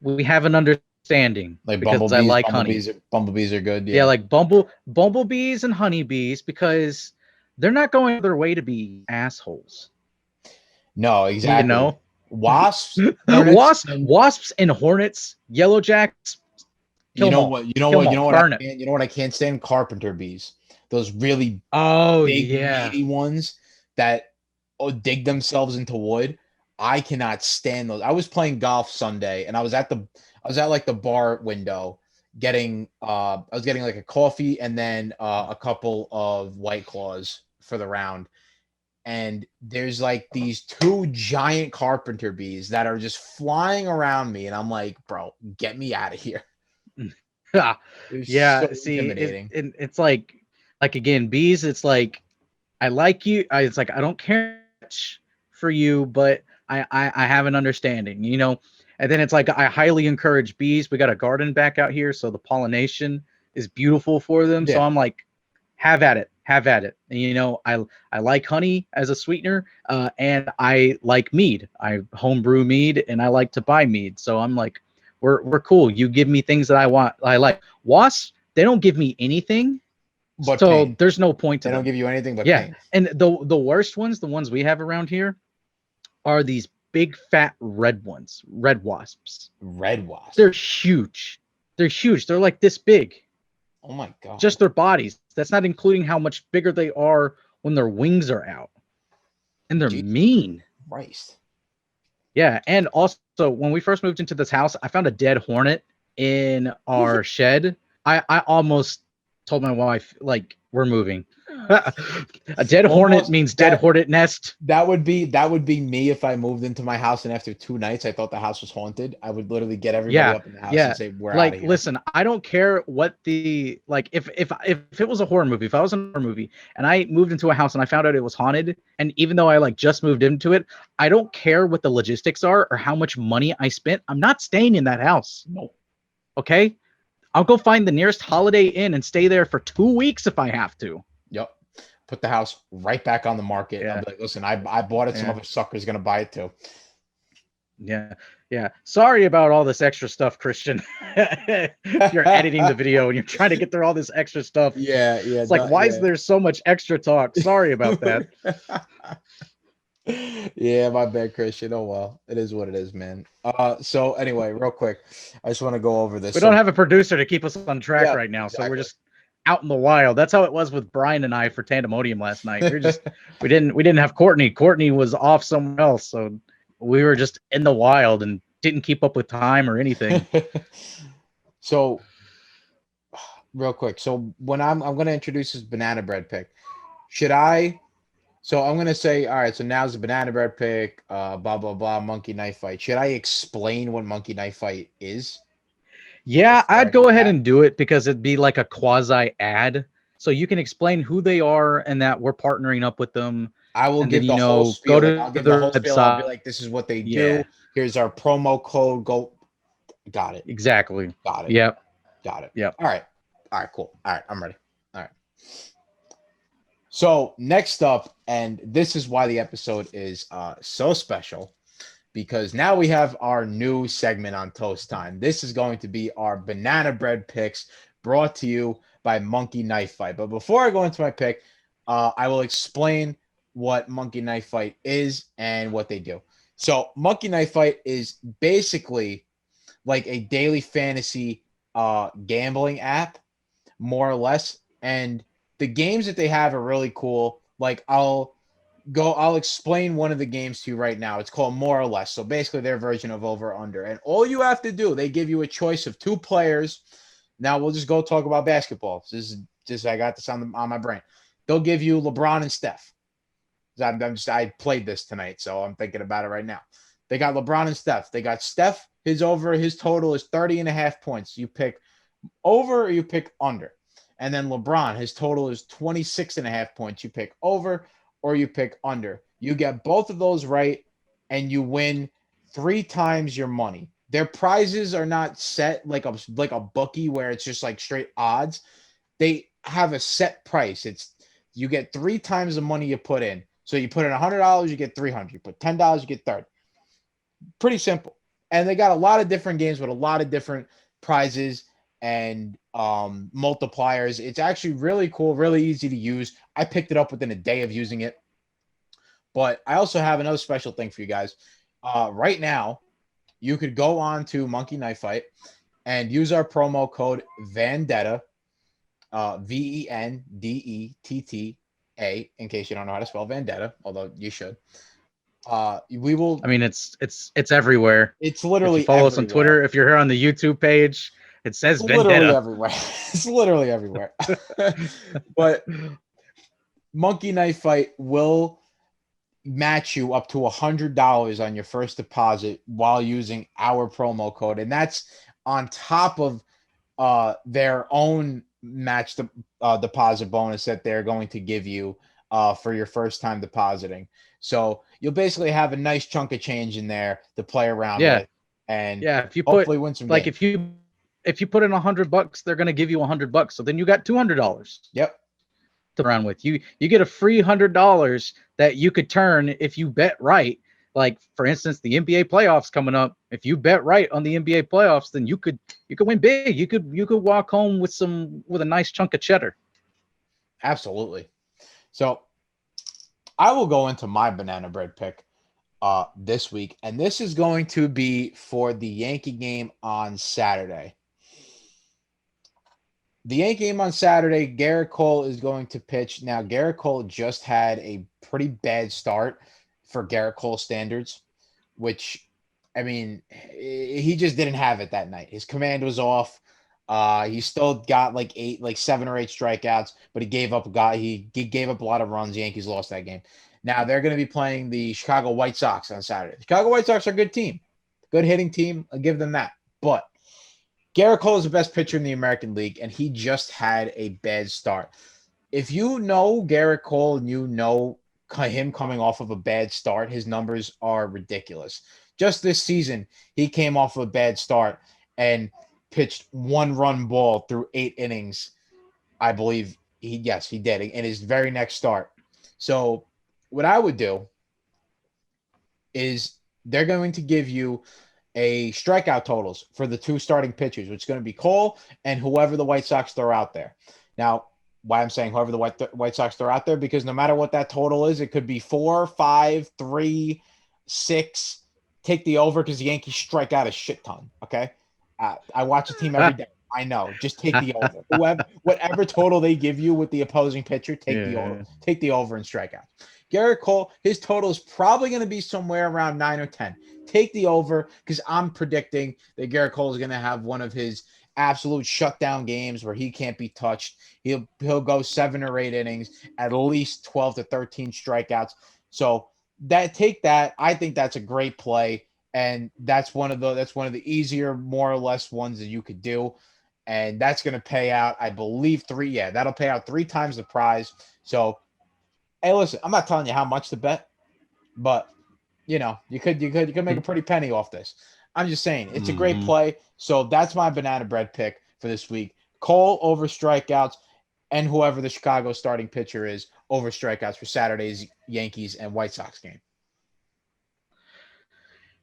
we have an understanding Like because bumblebees, I like honey. Bumblebees are good. Yeah, like bumblebees and honeybees because they're not going their way to be assholes. No, exactly. You know, wasps, wasps and hornets, yellow jacks. You know what I can't stand? Carpenter bees. Those really big, meaty ones that dig themselves into wood. I cannot stand those. I was playing golf Sunday, and I was at like the bar window getting I was getting like a coffee and then a couple of White Claws for the round. And there's like these two giant carpenter bees that are just flying around me, and I'm like, bro, get me out of here. Yeah, so see, it's like again, bees. It's like I like you. It's like I don't care much for you, but I have an understanding, you know. And then it's like I highly encourage bees. We got a garden back out here, so the pollination is beautiful for them. Yeah. So I'm like, have at it. And, you know, I like honey as a sweetener, and I like mead. I homebrew mead, and I like to buy mead. So I'm like, we're cool. You give me things that I want. I like. Wasps, they don't give me anything, but so pain. There's no point to them. They don't give you anything but pain. Yeah, and the worst ones, the ones we have around here, are these big fat red ones, red wasps. Red wasps. They're huge. They're like this big. Oh my God. Just their bodies. That's not including how much bigger they are when their wings are out. And they're mean. Christ. Yeah, and also when we first moved into this house, I found a dead hornet in our shed. I almost told my wife, like, we're moving. A dead hornet means dead hornet nest. That would be me if I moved into my house and after 2 nights I thought the house was haunted. I would literally get everybody up in the house and say, we're out of here. Listen, I don't care what the if it was a horror movie, if I was in a horror movie and I moved into a house and I found out it was haunted, and even though I just moved into it, I don't care what the logistics are or how much money I spent. I'm not staying in that house. No. Okay? I'll go find the nearest Holiday Inn and stay there for 2 weeks if I have to. Yep. Put the house right back on the market. Yeah. I'll be like, listen, I bought it. Some other sucker's going to buy it too. Yeah. Yeah. Sorry about all this extra stuff, Christian. You're editing the video and you're trying to get through all this extra stuff. Yeah. It's like, why is there so much extra talk? Sorry about that. Yeah, my bad, Christian. Oh, well, it is what it is, man. So anyway, real quick, I just want to go over this. We don't have a producer to keep us on track right now. Exactly. So we're just out in the wild. That's how it was with Brian and I for Tandemodium last night. We didn't have Courtney. Courtney was off somewhere else, so we were just in the wild and didn't keep up with time or anything. So, real quick, so when I'm going to introduce this banana bread pick, should I? So I'm going to say, all right. So now's the banana bread pick. Blah blah blah. Monkey knife fight. Should I explain what monkey knife fight is? Yeah, I'd go ahead and do it because it'd be like a quasi ad. So you can explain who they are and that we're partnering up with them. I will give the whole spiel. I'll give the whole spiel. I'll be like, this is what they do. Here's our promo code. Go. Got it. Exactly. Got it. Yep. Got it. Yep. All right. Cool. All right. I'm ready. All right. So next up, and this is why the episode is so special, because now we have our new segment on Toast Time. This is going to be our banana bread picks brought to you by Monkey Knife Fight. But before I go into my pick, I will explain what Monkey Knife Fight is and what they do. So Monkey Knife Fight is basically like a daily fantasy gambling app, more or less. And the games that they have are really cool. Like I'll explain one of the games to you right now. It's called More or Less. So basically their version of Over Under. And all you have to do, they give you a choice of two players. Now we'll just go talk about basketball. This is just I got this on my brain. They'll give you LeBron and Steph. I played this tonight, so I'm thinking about it right now. They got LeBron and Steph. They got Steph, his total is 30.5 points. You pick over or you pick under. And then LeBron, his total is 26.5 points. You pick over or you pick under. You get both of those right, and you win 3 times your money. Their prizes are not set like a bookie where it's just like straight odds. They have a set price. It's you get 3 times the money you put in. So you put in $100, you get $300. You put $10, you get $30. Pretty simple. And they got a lot of different games with a lot of different prizes and multipliers. It's actually really cool, really easy to use. I picked it up within a day of using it. But I also have another special thing for you guys. Right now, you could go on to Monkey Knife Fight and use our promo code Vendetta, VENDETTA, in case you don't know how to spell Vendetta, although you should. We will. I mean, it's everywhere. It's literally if you follow everywhere. us on Twitter. If you're here on the YouTube page, it says it's Vendetta. Literally everywhere. It's literally everywhere. But Monkey Knife Fight will match you up to $100 on your first deposit while using our promo code, and that's on top of their own match deposit bonus that they're going to give you for your first time depositing. So you'll basically have a nice chunk of change in there to play around with, and if you hopefully win some games. if you put in $100, they're going to give you $100. So then you got $200. Yep. To run with. You get a free $100 that you could turn if you bet right. Like for instance, the NBA playoffs coming up. If you bet right on the NBA playoffs, then you could win big. You could walk home with a nice chunk of cheddar. Absolutely. So I will go into my banana bread pick this week, and this is going to be for the Yankee game on Saturday. The Yankee game on Saturday, Garrett Cole is going to pitch. Now, Garrett Cole just had a pretty bad start for Garrett Cole standards, which, I mean, he just didn't have it that night. His command was off. He still got like 7 or 8 strikeouts, but he gave up a lot of runs. The Yankees lost that game. Now they're going to be playing the Chicago White Sox on Saturday. The Chicago White Sox are a good team, good hitting team. I'll give them that. But Garrett Cole is the best pitcher in the American League, and he just had a bad start. If you know Garrett Cole and you know him coming off of a bad start, his numbers are ridiculous. Just this season, he came off of a bad start and pitched 1-run ball through 8 innings. I believe he did in his very next start. So what I would do is they're going to give you a strikeout totals for the 2 starting pitchers, which is going to be Cole and whoever the White Sox throw out there. Now, why I'm saying whoever the White Sox throw out there, because no matter what that total is, it could be 4, 5, 3, 6. Take the over because the Yankees strike out a shit ton. Okay, I watch a team every day. I know. Just take the over. Whatever total they give you with the opposing pitcher, take the over. Take the over and strike out. Garrett Cole, his total is probably going to be somewhere around 9 or 10. Take the over because I'm predicting that Garrett Cole is going to have one of his absolute shutdown games where he can't be touched. He'll go 7 or 8 innings, at least 12 to 13 strikeouts. So take that. I think that's a great play, and that's one of the easier, more or less ones that you could do. And that's going to pay out, I believe, 3. Yeah, that'll pay out 3 times the prize. So, hey, listen, I'm not telling you how much to bet, but you could make a pretty penny off this. I'm just saying it's a great play. So that's my banana bread pick for this week. Cole over strikeouts, and whoever the Chicago starting pitcher is over strikeouts for Saturday's Yankees and White Sox game.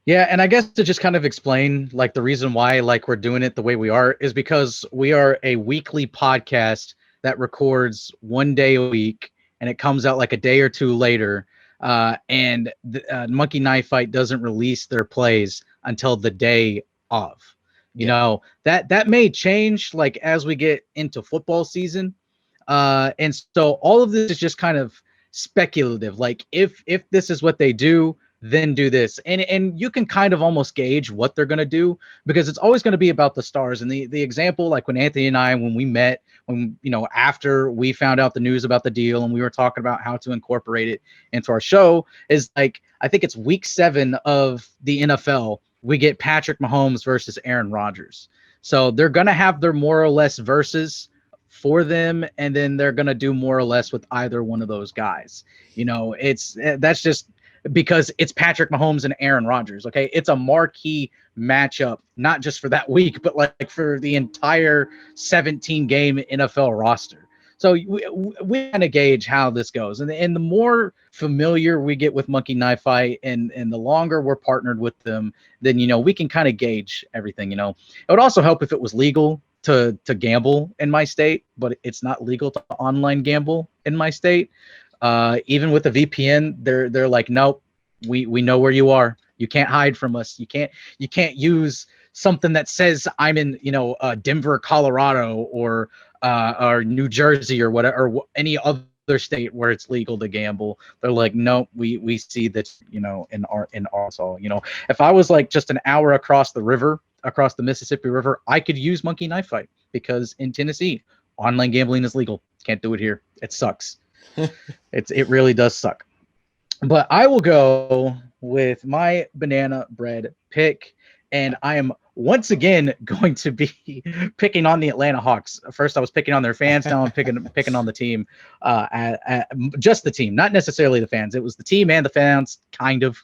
Yeah, and I guess to just kind of explain, like, the reason why, like, we're doing it the way we are is because we are a weekly podcast that records 1 day a week, and it comes out like a day or 2 later. And the Monkey Knife Fight doesn't release their plays until the day of. You know, that may change like as we get into football season. And so all of this is just kind of speculative. Like if this is what they do, then do this. And you can kind of almost gauge what they're going to do because it's always going to be about the stars. And the example, like when Anthony and I, when we met, when, you know, after we found out the news about the deal and we were talking about how to incorporate it into our show, is like, I think it's week 7 of the NFL. We get Patrick Mahomes versus Aaron Rodgers. So they're going to have their more or less verses for them, and then they're going to do more or less with either one of those guys. You know, that's just because it's Patrick Mahomes and Aaron Rodgers. Okay. It's a marquee matchup, not just for that week, but like for the entire 17 game NFL roster. So we kind of gauge how this goes. And the more familiar we get with Monkey Knife Fight and the longer we're partnered with them, then, you know, we can kind of gauge everything. You know, it would also help if it was legal to gamble in my state, but it's not legal to online gamble in my state. Even with the VPN, they're like, nope, we know where you are. You can't hide from us. You can't use something that says I'm in, you know, Denver, Colorado, or New Jersey or whatever, or any other state where it's legal to gamble. They're like, nope, we see that, you know, in Arkansas. You know, if I was like just an hour across the Mississippi River, I could use Monkey Knife Fight because in Tennessee, online gambling is legal. Can't do it here. It sucks. It really does suck. But I will go with my banana bread pick, and I am once again going to be picking on the Atlanta Hawks. First, I was picking on their fans. Now I'm picking on the team, just the team, not necessarily the fans. It was the team and the fans, kind of,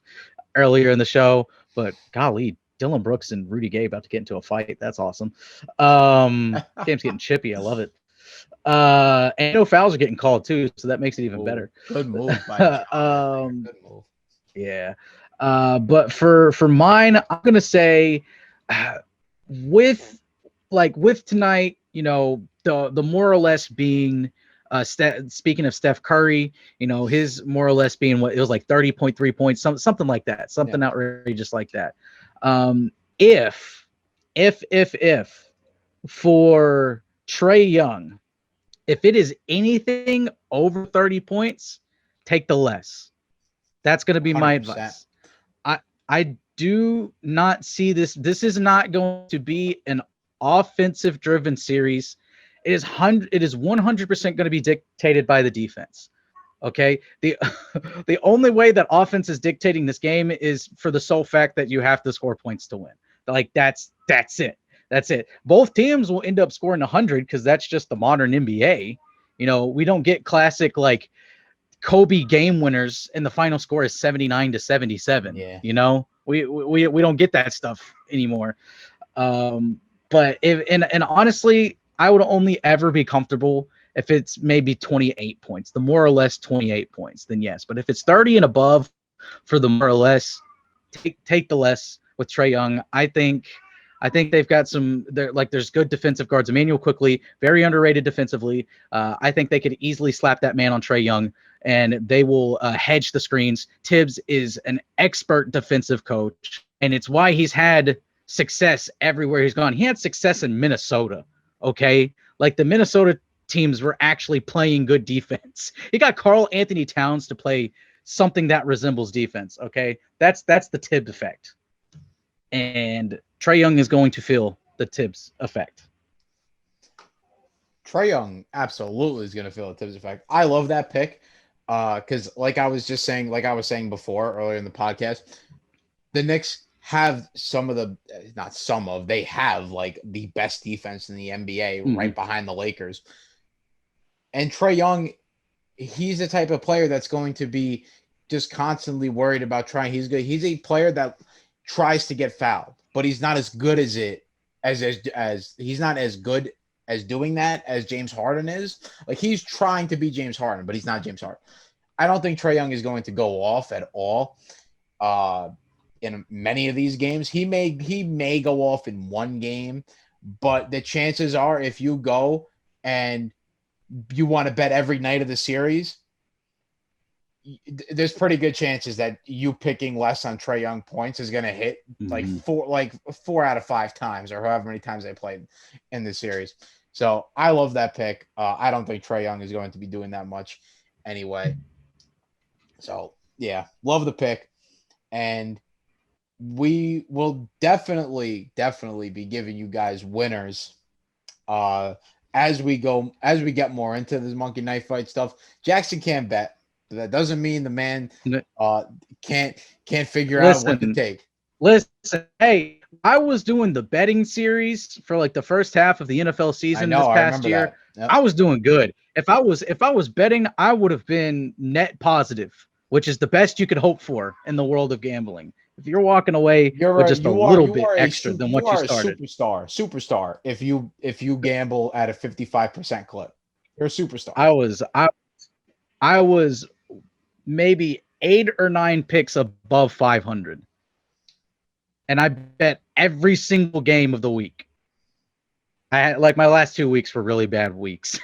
earlier in the show. But golly, Dylan Brooks and Rudy Gay about to get into a fight. That's awesome. Game's getting chippy. I love it. And no fouls are getting called too, so that makes it even better. Good move by John. Good move. Yeah. But for mine, I'm gonna say with tonight, you know, the more or less being speaking of Steph Curry, you know, his more or less being what it was like 30.3 points, something like that, something outrageous like that. If for Trae Young, if it is anything over 30 points, take the less. That's going to be 100%. My advice. I do not see this. This is not going to be an offensive driven series. It is 100% going to be dictated by the defense. Okay. The only way that offense is dictating this game is for the sole fact that you have to score points to win. Like that's it. That's it. Both teams will end up scoring 100 because that's just the modern NBA. You know, we don't get classic like Kobe game winners and the final score is 79-77. Yeah. You know, we don't get that stuff anymore. But and honestly, I would only ever be comfortable if it's maybe 28 points, the more or less 28 points, then yes. But if it's 30 and above for the more or less, take the less with Trae Young. I think they've got there's good defensive guards. Emmanuel Quickly, very underrated defensively. I think they could easily slap that man on Trae Young, and they will hedge the screens. Tibbs is an expert defensive coach, and it's why he's had success everywhere he's gone. He had success in Minnesota, okay? Like the Minnesota teams were actually playing good defense. He got Karl Anthony Towns to play something that resembles defense, okay? That's the Tibbs effect. And Trae Young is going to feel the Tibbs effect. Trae Young absolutely is going to feel the Tibbs effect. I love that pick because like I was saying before earlier in the podcast, the Knicks have they have like the best defense in the NBA right behind the Lakers. And Trae Young, he's the type of player that's going to be just constantly worried about trying. He's good. He's a player that tries to get fouled, but he's not as good as he's not as good as doing that as James Harden is. Like he's trying to be James Harden, but he's not James Harden. I don't think Trae Young is going to go off at all in many of these games. He may go off in one game, but the chances are if you go and you want to bet every night of the series, there's pretty good chances that you picking less on Trae Young points is going to hit like four out of 5 times, or however many times they played in the series. So I love that pick. I don't think Trae Young is going to be doing that much anyway. So yeah, love the pick, and we will definitely be giving you guys winners as we get more into this Monkey Knife Fight stuff. Jackson can't bet. That doesn't mean the man can't figure out what to take. Listen, hey, I was doing the betting series for like the first half of the NFL season this past year. Yep. I was doing good. If I was betting, I would have been net positive, which is the best you could hope for in the world of gambling. If you're walking away with just a little bit extra than what you started, superstar. If you gamble at a 55% clip, you're a superstar. I was maybe 8 or 9 picks above 500, and I bet every single game of the week. I had, like, my last 2 weeks were really bad weeks,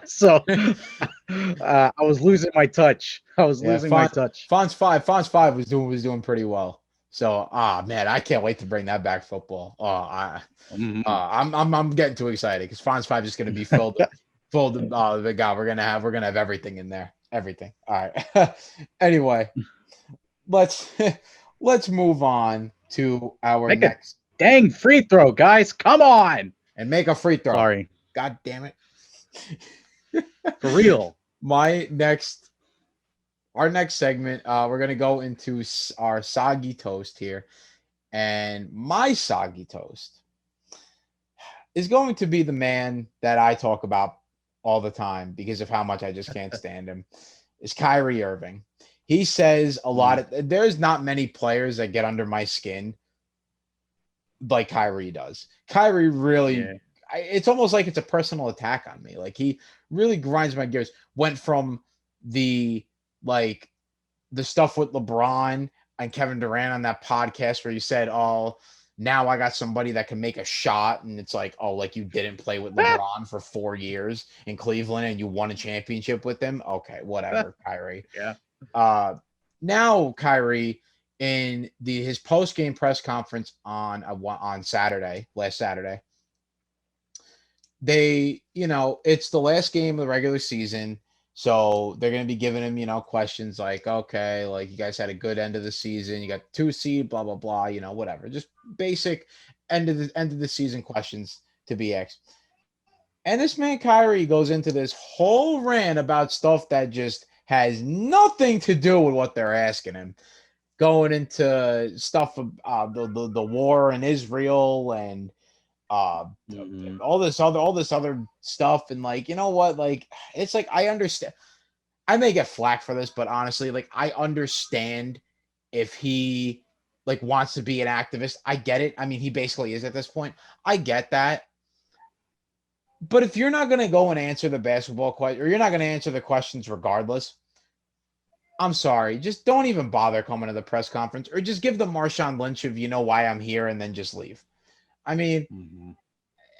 so I was losing my touch. My touch. Fonz 5 was doing pretty well. So, man, I can't wait to bring that back football. I'm getting too excited because Fonz 5 is going to be filled. The God, we're gonna have everything in there. Everything. All right. Anyway, let's move on to our next dang free throw, guys. Come on and make a free throw. Sorry. God damn it. For real. Our next segment, we're gonna go into our soggy toast here, and my soggy toast is going to be the man that I talk about all the time because of how much I just can't stand him. Is Kyrie Irving. He says a lot there's not many players that get under my skin like Kyrie does. Kyrie really, it's almost like it's a personal attack on me. Like, he really grinds my gears. Went from the stuff with LeBron and Kevin Durant on that podcast where you said, oh, now I got somebody that can make a shot. And it's like, oh, like, you didn't play with LeBron for 4 years in Cleveland and you won a championship with him. Okay, whatever, Kyrie. Yeah. Now Kyrie, in his post-game press conference on Saturday, last Saturday, it's the last game of the regular season. So they're going to be giving him, questions like, okay, like, you guys had a good end of the season. You got 2 seed, blah, blah, blah, whatever. Just basic end of the season questions to be asked. And this man, Kyrie, goes into this whole rant about stuff that just has nothing to do with what they're asking him. Going into stuff of the war in Israel and all this other stuff, and like, you know what, like, it's like, I understand. I may get flack for this, but honestly, like, I understand if he wants to be an activist. I get it. I mean, he basically is at this point. I get that. But if you're not going to go and answer the basketball question, or you're not going to answer the questions regardless, I'm sorry. Just don't even bother coming to the press conference, or just give the Marshawn Lynch of, why I'm here, and then just leave. I mean,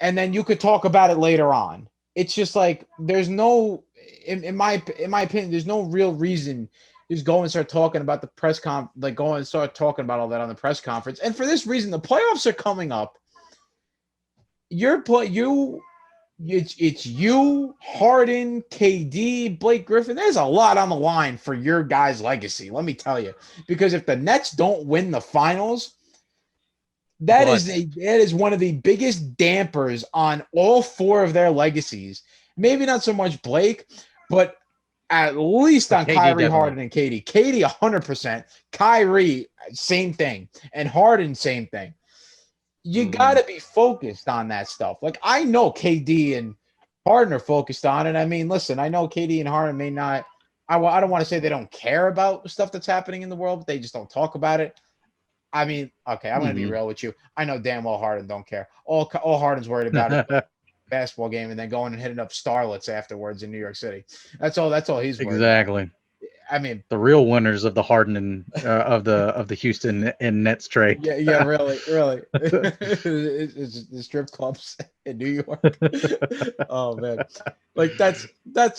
and then you could talk about it later on. It's just like, there's no, in my opinion, there's no real reason to just go and start talking about the press go and start talking about all that on the press conference. And for this reason, the playoffs are coming up. It's you, Harden, KD, Blake Griffin. There's a lot on the line for your guys' legacy, let me tell you. Because if the Nets don't win the finals, that is one of the biggest dampers on all 4 of their legacies. Maybe not so much Blake, but at least on Kyrie, Harden, and KD. KD, 100%. Kyrie, same thing. And Harden, same thing. You got to be focused on that stuff. Like, I know KD and Harden are focused on it. I mean, listen, I know KD and Harden may not – I don't want to say they don't care about stuff that's happening in the world, but they just don't talk about it. I mean, okay, I'm going to be real with you. I know damn well Harden don't care. All Harden's worried about is basketball game and then going and hitting up starlets afterwards in New York City. That's all he's worried about. I mean, the real winners of the Harden and of the Houston and Nets trade. Yeah, really. It's the strip clubs in New York. Oh man, like that's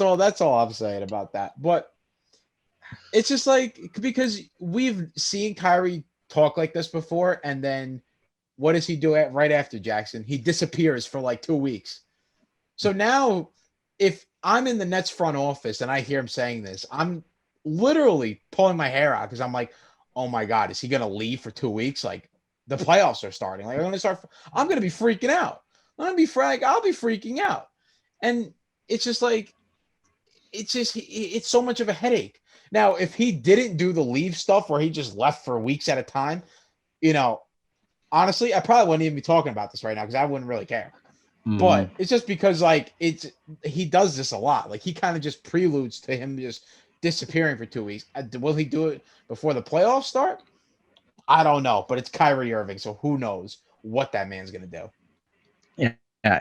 all I'm saying about that. But It's just like, because we've seen Kyrie talk like this before, and then what does he do right after, Jackson? He disappears for like 2 weeks. So now, if I'm in the Nets front office and I hear him saying this, I'm literally pulling my hair out because I'm like, oh my God, is he going to leave for 2 weeks? Like, the playoffs are starting. Like, I'm going to be freaking out. I'll be freaking out. And it's just like, it's so much of a headache. Now, if he didn't do the leave stuff where he just left for weeks at a time, honestly, I probably wouldn't even be talking about this right now because I wouldn't really care. But it's just because, like, he does this a lot. Like, he kind of just preludes to him just disappearing for 2 weeks. Will he do it before the playoffs start? I don't know, but it's Kyrie Irving, so who knows what that man's gonna do. Yeah,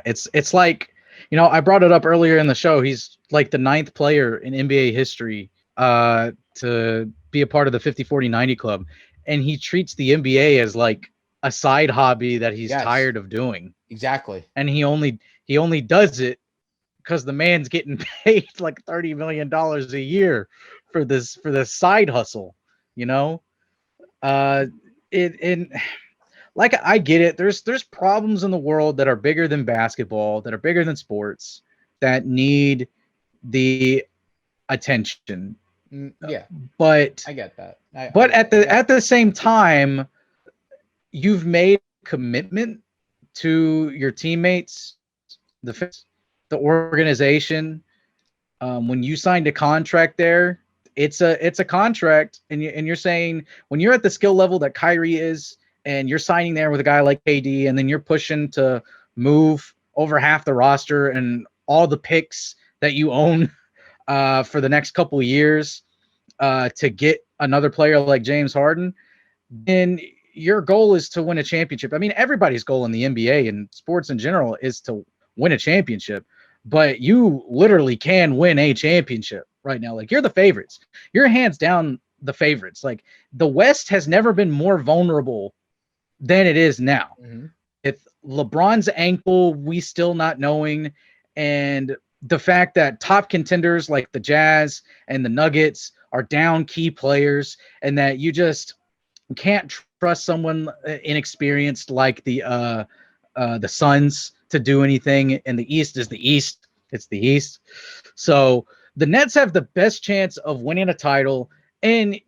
it's like, I brought it up earlier in the show. He's like the 9th player in NBA history to be a part of the 50-40-90 club, and he treats the NBA as like a side hobby that he's tired of doing. Exactly. And he only does it because the man's getting paid like $30 million a year for this side hustle, like, I get it. There's problems in the world that are bigger than basketball, that are bigger than sports, that need the attention. Yeah. But I get that. At the same time, you've made a commitment to your teammates, the organization. When you signed a contract there, it's a contract, and you're saying, when you're at the skill level that Kyrie is, and you're signing there with a guy like KD, and then you're pushing to move over half the roster and all the picks that you own for the next couple of years to get another player like James Harden, then your goal is to win a championship. I mean, everybody's goal in the NBA and sports in general is to win a championship, but you literally can win a championship right now. Like, you're the favorites. You're hands down the favorites. Like, the West has never been more vulnerable than it is now. Mm-hmm. With LeBron's ankle, we still not knowing, and the fact that top contenders like the Jazz and the Nuggets are down key players, and that you just can't trust someone inexperienced like the Suns to do anything. And the East is the East. It's the East. So the Nets have the best chance of winning a title. And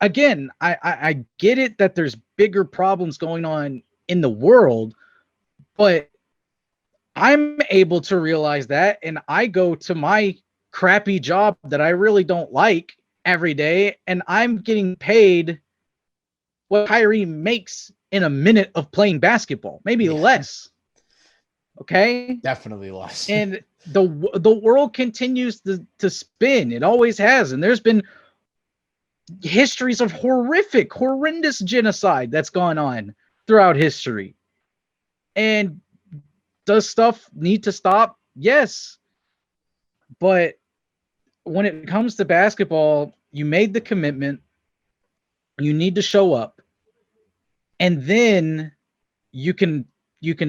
again, I get it that there's bigger problems going on in the world, but I'm able to realize that, and I go to my crappy job that I really don't like every day, and I'm getting paid what Kyrie makes in a minute of playing basketball, maybe less. Okay? Definitely less. And the world continues to spin. It always has. And there's been histories of horrendous genocide that's gone on throughout history. And does stuff need to stop? Yes. But when it comes to basketball, you made the commitment. You need to show up. And then you can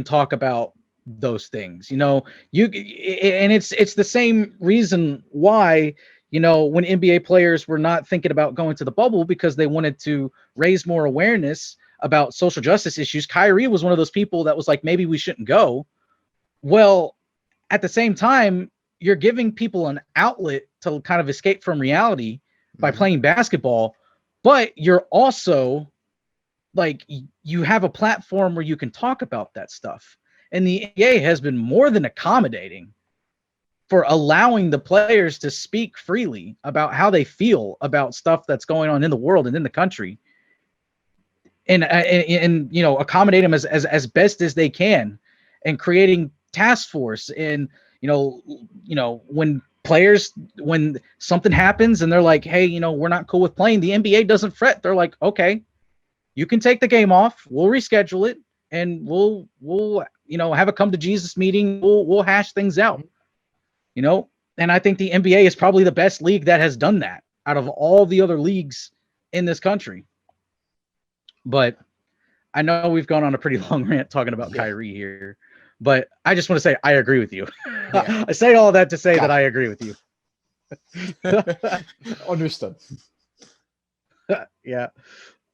talk about those things. And it's the same reason why, when NBA players were not thinking about going to the bubble because they wanted to raise more awareness about social justice issues. Kyrie was one of those people that was like, maybe we shouldn't go. Well, at the same time, you're giving people an outlet to kind of escape from reality by playing basketball, but you're also like, you have a platform where you can talk about that stuff. And the NBA has been more than accommodating for allowing the players to speak freely about how they feel about stuff that's going on in the world and in the country. And accommodate them as best as they can, and creating task force. And when something happens and they're like, hey, we're not cool with playing, the NBA doesn't fret. They're like, okay, you can take the game off. We'll reschedule it, and we'll have a come to Jesus meeting. We'll hash things out. And I think the NBA is probably the best league that has done that out of all the other leagues in this country. But I know we've gone on a pretty long rant talking about Kyrie here, but I just want to say I agree with you. I say all that to say that I agree with you. Understood. Yeah.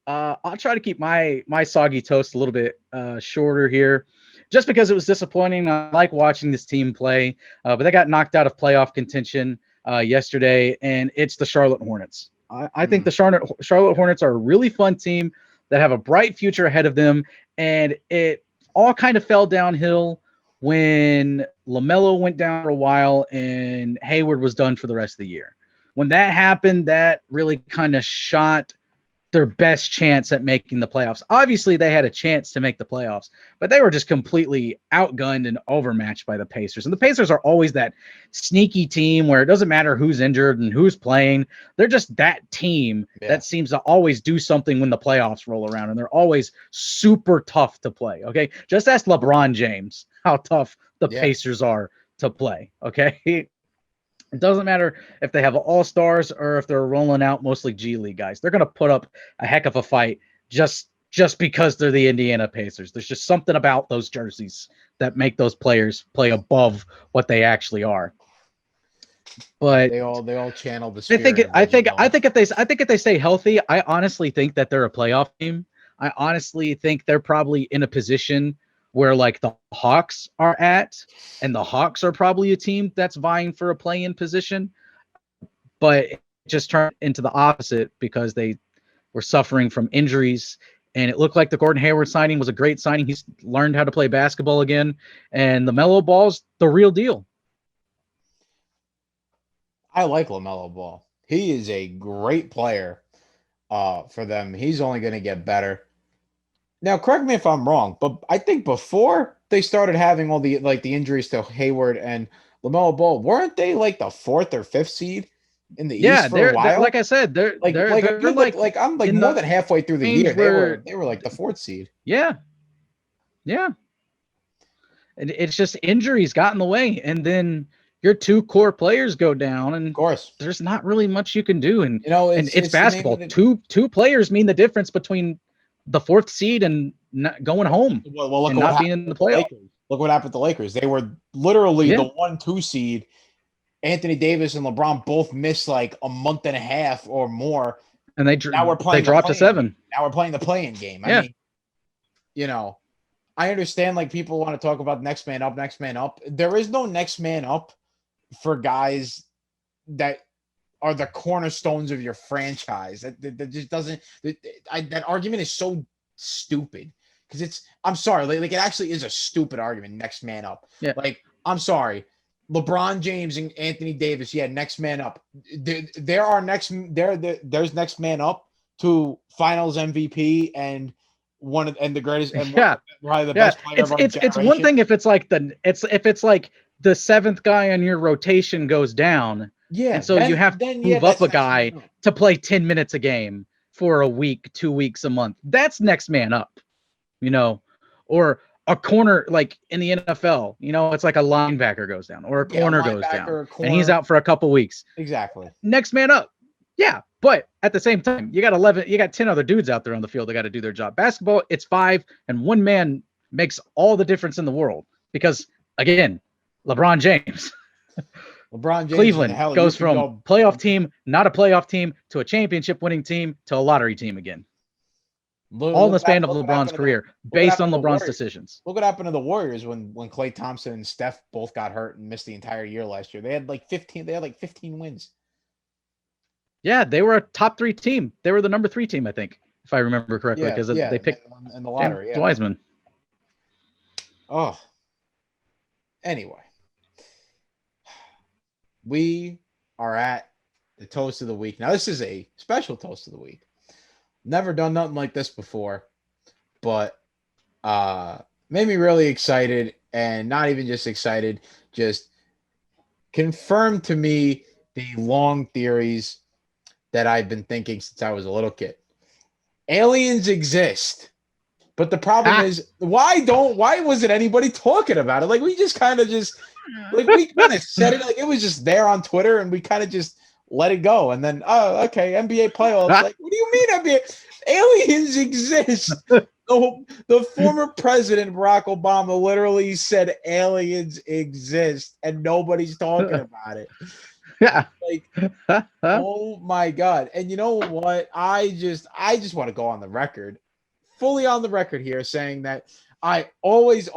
I'll try to keep my soggy toast a little bit shorter here, just because it was disappointing. I like watching this team play, but they got knocked out of playoff contention yesterday, and it's the Charlotte Hornets. I think the Charlotte Hornets are a really fun team that have a bright future ahead of them, and it all kind of fell downhill when LaMelo went down for a while and Hayward was done for the rest of the year. When that happened, that really kind of shot their best chance at making the playoffs. Obviously, they had a chance to make the playoffs, but they were just completely outgunned and overmatched by the Pacers. And the Pacers are always that sneaky team where it doesn't matter who's injured and who's playing. They're just that team that seems to always do something when the playoffs roll around, and they're always super tough to play. Okay, just ask LeBron James how tough the Pacers are to play. Okay. It doesn't matter if they have all-stars or if they're rolling out mostly G League guys. They're going to put up a heck of a fight just because they're the Indiana Pacers. There's just something about those jerseys that make those players play above what they actually are. But they all channel the spirit. I think if they stay healthy, I honestly think that they're a playoff team. I honestly think they're probably in a position where like the Hawks are at, and the Hawks are probably a team that's vying for a play-in position, but it just turned into the opposite because they were suffering from injuries, and it looked like the Gordon Hayward signing was a great signing. He's learned how to play basketball again, and the LaMelo Ball's the real deal. I like LaMelo Ball. He is a great player for them. He's only going to get better. Now, correct me if I'm wrong, but I think before they started having all the injuries to Hayward and LaMelo Ball, weren't they like the 4th or 5th seed in the East for a while? Like I said, they're I'm like more than halfway through the year. They were like the 4th seed. Yeah. And it's just injuries got in the way, and then your two core players go down, and of course, there's not really much you can do. And it's basketball. Two players mean the difference between the 4th seed and not going home and not being in the playoffs. Look what happened to the Lakers. They were literally the 1-2 seed. Anthony Davis and LeBron both missed like a month and a half or more. And they dropped to 7. Now we're playing the play-in game. I mean, I understand like people want to talk about next man up. There is no next man up for guys that are the cornerstones of your franchise. That just doesn't. That argument is so stupid because I'm sorry, like it actually is a stupid argument. Next man up. Yeah. Like I'm sorry, LeBron James and Anthony Davis. Yeah, next man up. There's next man up to Finals MVP and the greatest and probably the best player of our generation. It's one thing if it's like the 7th guy on your rotation goes down. Yeah, and so you have to move up a guy to play 10 minutes a game for a week, 2 weeks a month. That's next man up, or a corner like in the NFL. It's like a linebacker goes down or a corner goes down, and he's out for a couple weeks. Exactly. Next man up. Yeah, but at the same time, you got 10 other dudes out there on the field that got to do their job. Basketball, it's 5, and one man makes all the difference in the world because again, LeBron James. Cleveland goes from playoff team, not a playoff team, to a championship winning team, to a lottery team again. All in the span of LeBron's career, based on LeBron's decisions. Look what happened to the Warriors when Klay Thompson and Steph both got hurt and missed the entire year last year. They had like 15 wins. Yeah, they were a top 3 team. They were the number 3 team, I think, if I remember correctly, because they picked in the lottery. James Wiseman. Oh. Anyway. We are at the toast of the week. Now, this is a special toast of the week. Never done nothing like this before, but made me really excited, and not even just excited, just confirmed to me the long theories that I've been thinking since I was a little kid. Aliens exist. But the problem is, why wasn't anybody talking about it? Like, we just kind of we kind of said it, like it was just there on Twitter, and we kind of just let it go. And then, okay, NBA playoffs. Like, what do you mean NBA? Aliens exist. The former president, Barack Obama, literally said aliens exist, and nobody's talking about it. Yeah. Like, oh my God. And you know what? I just want to go on the record, fully on the record here, saying that I always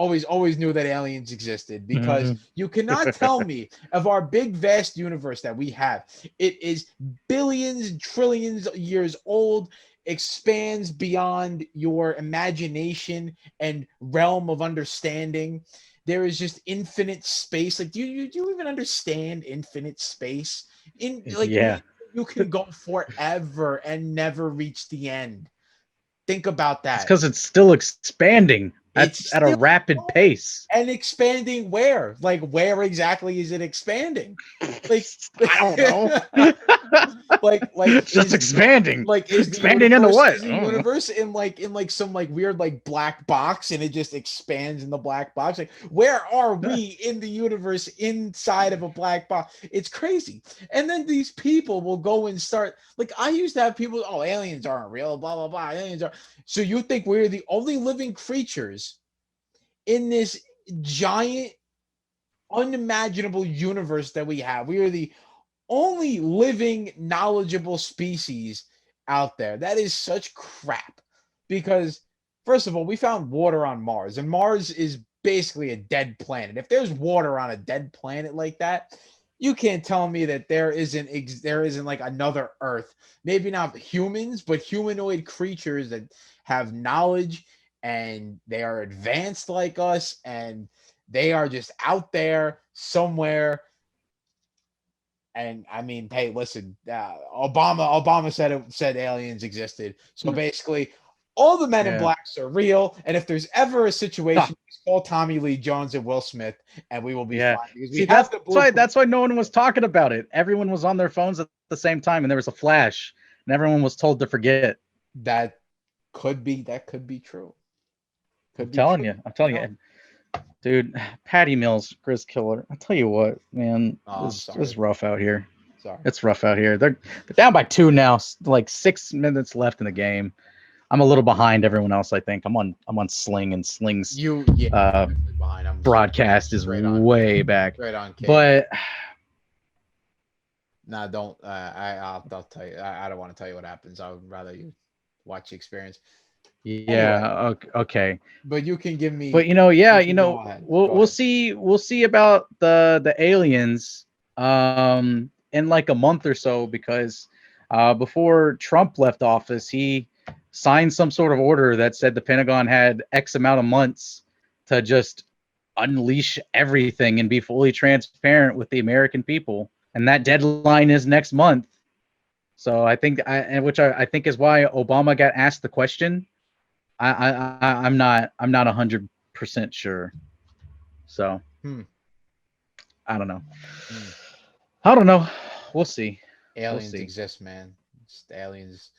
knew that aliens existed, because Mhm. you cannot tell me of our big vast universe that we have. It is billions, trillions of years old, expands beyond your imagination and realm of understanding. There is just infinite space. Like, do you even understand infinite space? In like Yeah. you can go forever and never reach the end. Think about It's that. because it's still expanding It's at a still rapid going pace. and expanding where? Like, where exactly is it expanding? Like, I don't know. like It's just expanding. is Expanding into what? the I don't know. universe in some like weird like black box, and it just expands in the black box? Like, where are we in the universe inside of a black box? It's crazy. And then these people will go and start, like, I used to have people, oh, aliens aren't real, blah blah blah, aliens are. So you think we're the only living creatures in this giant unimaginable universe that we have? We are the only living knowledgeable species out there. That is such crap, because first of all, we found water on Mars, and Mars is basically a dead planet. If there's water on a dead planet like that, you can't tell me that there isn't like another Earth. Maybe not humans, but humanoid creatures that have knowledge, and they are advanced like us, and they are just out there somewhere. And I mean, hey, listen, Obama said aliens existed. So basically, all the Men in Yeah. Blacks are real. And if there's ever a Ah, situation, just call Tommy Lee Jones and Will Smith, and we will be yeah. fine, because we See, have the blueprint. that's why no one was talking about it. Everyone was on their phones at the same time, and there was a flash, and everyone was told to forget. That could be true. Could be Telling true. you. I'm telling you. Dude, Patty Mills, Grizz Killer. I tell you what, man, Oh, I'm it's sorry. rough out here. Sorry. It's rough out here. They're down by 2 now, like 6 minutes left in the game. I'm a little behind everyone else. I think I'm on Sling, and Sling's Yeah, I'm definitely behind. I'm broadcast is way back. straight on cable. But Nah, don't. I'll tell you. I don't want to tell you what happens. I would rather you watch the experience. Anyway, yeah, okay. but you can give But me. yeah, You can go ahead. Go we'll ahead. see about the aliens in like a month or so, because before Trump left office, he signed some sort of order that said the Pentagon had X amount of months to just unleash everything and be fully transparent with the American people. And that deadline is next month. So I think I think is why Obama got asked the question. I'm not 100% sure. So Hmm. I don't know. Hmm. I don't know. We'll see. We'll Aliens see. exist, man. It's the aliens.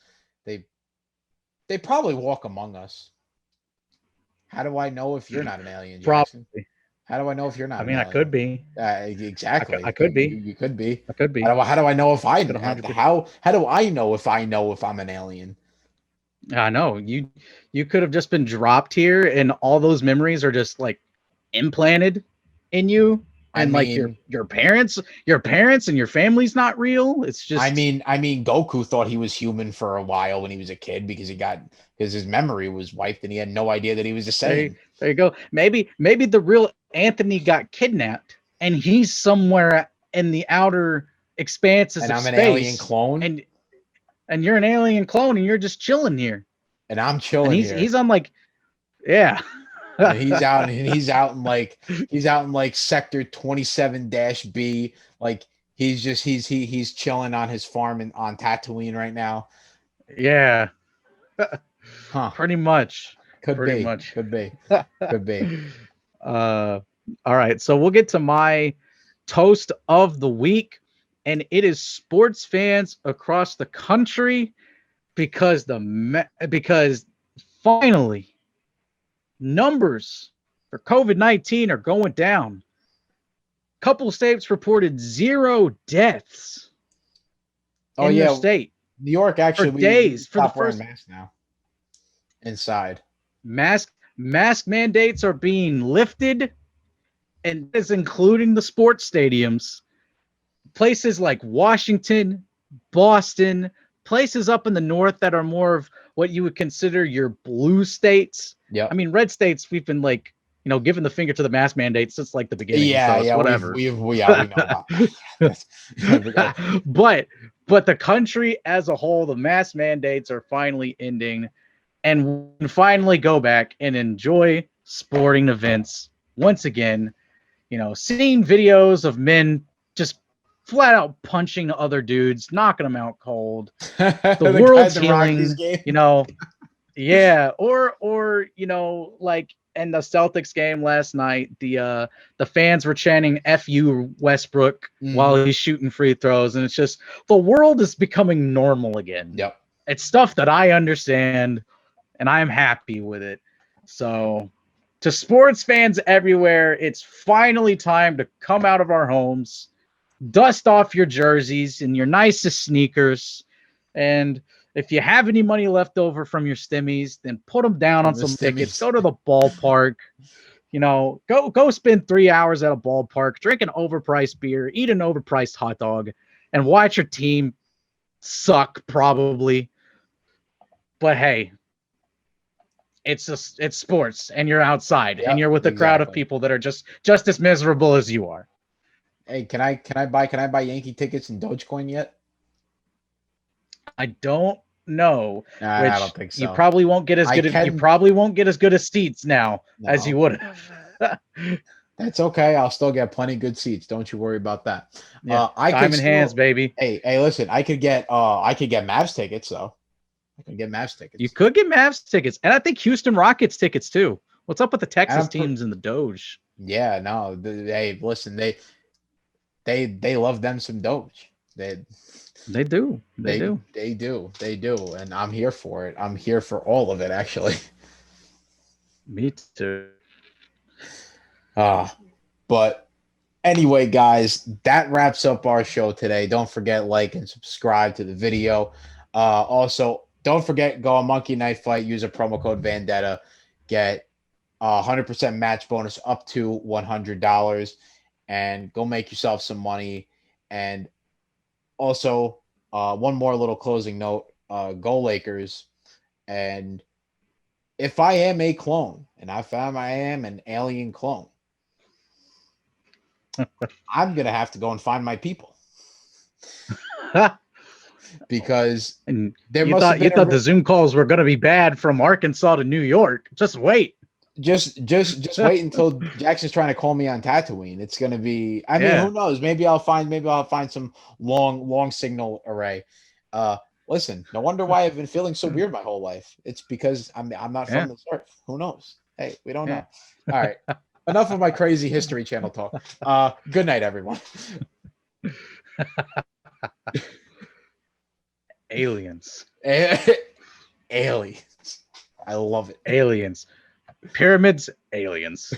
They they probably walk among us. How do I know if you're not an alien, Jackson? Probably. How do I know if you're I not an mean, I could alien? be. I Exactly. could be. You could be. I could be. How do I know if I Could 100%. how do I know if I'm an alien? I know you could have just been dropped here, and all those memories are just like implanted in you, I and like mean, your parents and your family's not real. It's just Goku thought he was human for a while when he was a kid, because his memory was wiped and he had no idea that he was a Saiyan. there you go. Maybe the real Anthony got kidnapped, and he's somewhere in the outer expanses And of I'm an alien space, clone, and you're an alien clone, and you're just chilling here, and I'm and chilling here. he's on like, yeah. And he's out in like sector 27-B. Like, he's chilling on his farm on Tatooine right now. Yeah, Huh. pretty much. Could Pretty be. much. Could be. Could be. All right. So we'll get to my toast of the week, and it is sports fans across the country, because because finally numbers for COVID-19 are going down. Couple states reported 0 deaths Oh in their yeah, state New York, for actually, we days. For the stop wearing first masks now inside. mask mandates are being lifted, and is including the sports stadiums. places like Washington, Boston, places up in the north that are more of what you would consider your blue states. Yeah. I mean, red states, we've been like, giving the finger to the mask mandate since like the beginning. Yeah, so it's yeah, whatever. we know about that. but the country as a whole, the mask mandates are finally ending, and we can finally go back and enjoy sporting events once again. Seeing videos of men just flat out punching other dudes, knocking them out cold. The world's healing, yeah. Or like in the Celtics game last night, the fans were chanting "F you, Westbrook" while he's shooting free throws, and it's just the world is becoming normal again. Yep. It's stuff that I understand, and I'm happy with it. So, to sports fans everywhere, it's finally time to come out of our homes, dust off your jerseys and your nicest sneakers, and if you have any money left over from your stimmies, then put them down on some tickets. Go to the ballpark. Go spend 3 hours at a ballpark, drink an overpriced beer, eat an overpriced hot dog, and watch your team suck probably. But hey, it's sports, and you're outside, and you're with a crowd of people that are just as miserable as you are. Hey, can I buy Yankee tickets in Dogecoin yet? I don't know. I don't think so. You probably won't get as good. You probably won't get as good as seats now as you would have. That's okay. I'll still get plenty good seats. Don't you worry about that. Yeah, time in hands, baby. Hey, listen. I could get Mavs tickets though. I can get Mavs tickets. You could get Mavs tickets, and I think Houston Rockets tickets too. What's up with the Texas teams in the Doge? Yeah, no. Hey, listen. They love them some Doge. They do. And I'm here for it. I'm here for all of it, actually. Me too. But anyway, guys, that wraps up our show today. Don't forget, like and subscribe to the video. Also, don't forget, go on Monkey Knife Fight, use a promo code Vendetta, get 100% match bonus up to $100, and go make yourself some money. And also, one more little closing note, go Lakers. And if I am a clone, and I found I am an alien clone, I'm going to have to go and find my people. Because you thought the Zoom calls were going to be bad from Arkansas to New York. Just wait. Just wait until Jackson's trying to call me on Tatooine. It's going to be, I mean, who knows? Maybe I'll find some long signal array. Listen, no wonder why I've been feeling so weird my whole life. It's because I'm not from this earth. Who knows? Hey, we don't know. All right. Enough of my crazy History Channel talk. Good night, everyone. Aliens. Aliens. I love it. Aliens. Pyramids, aliens.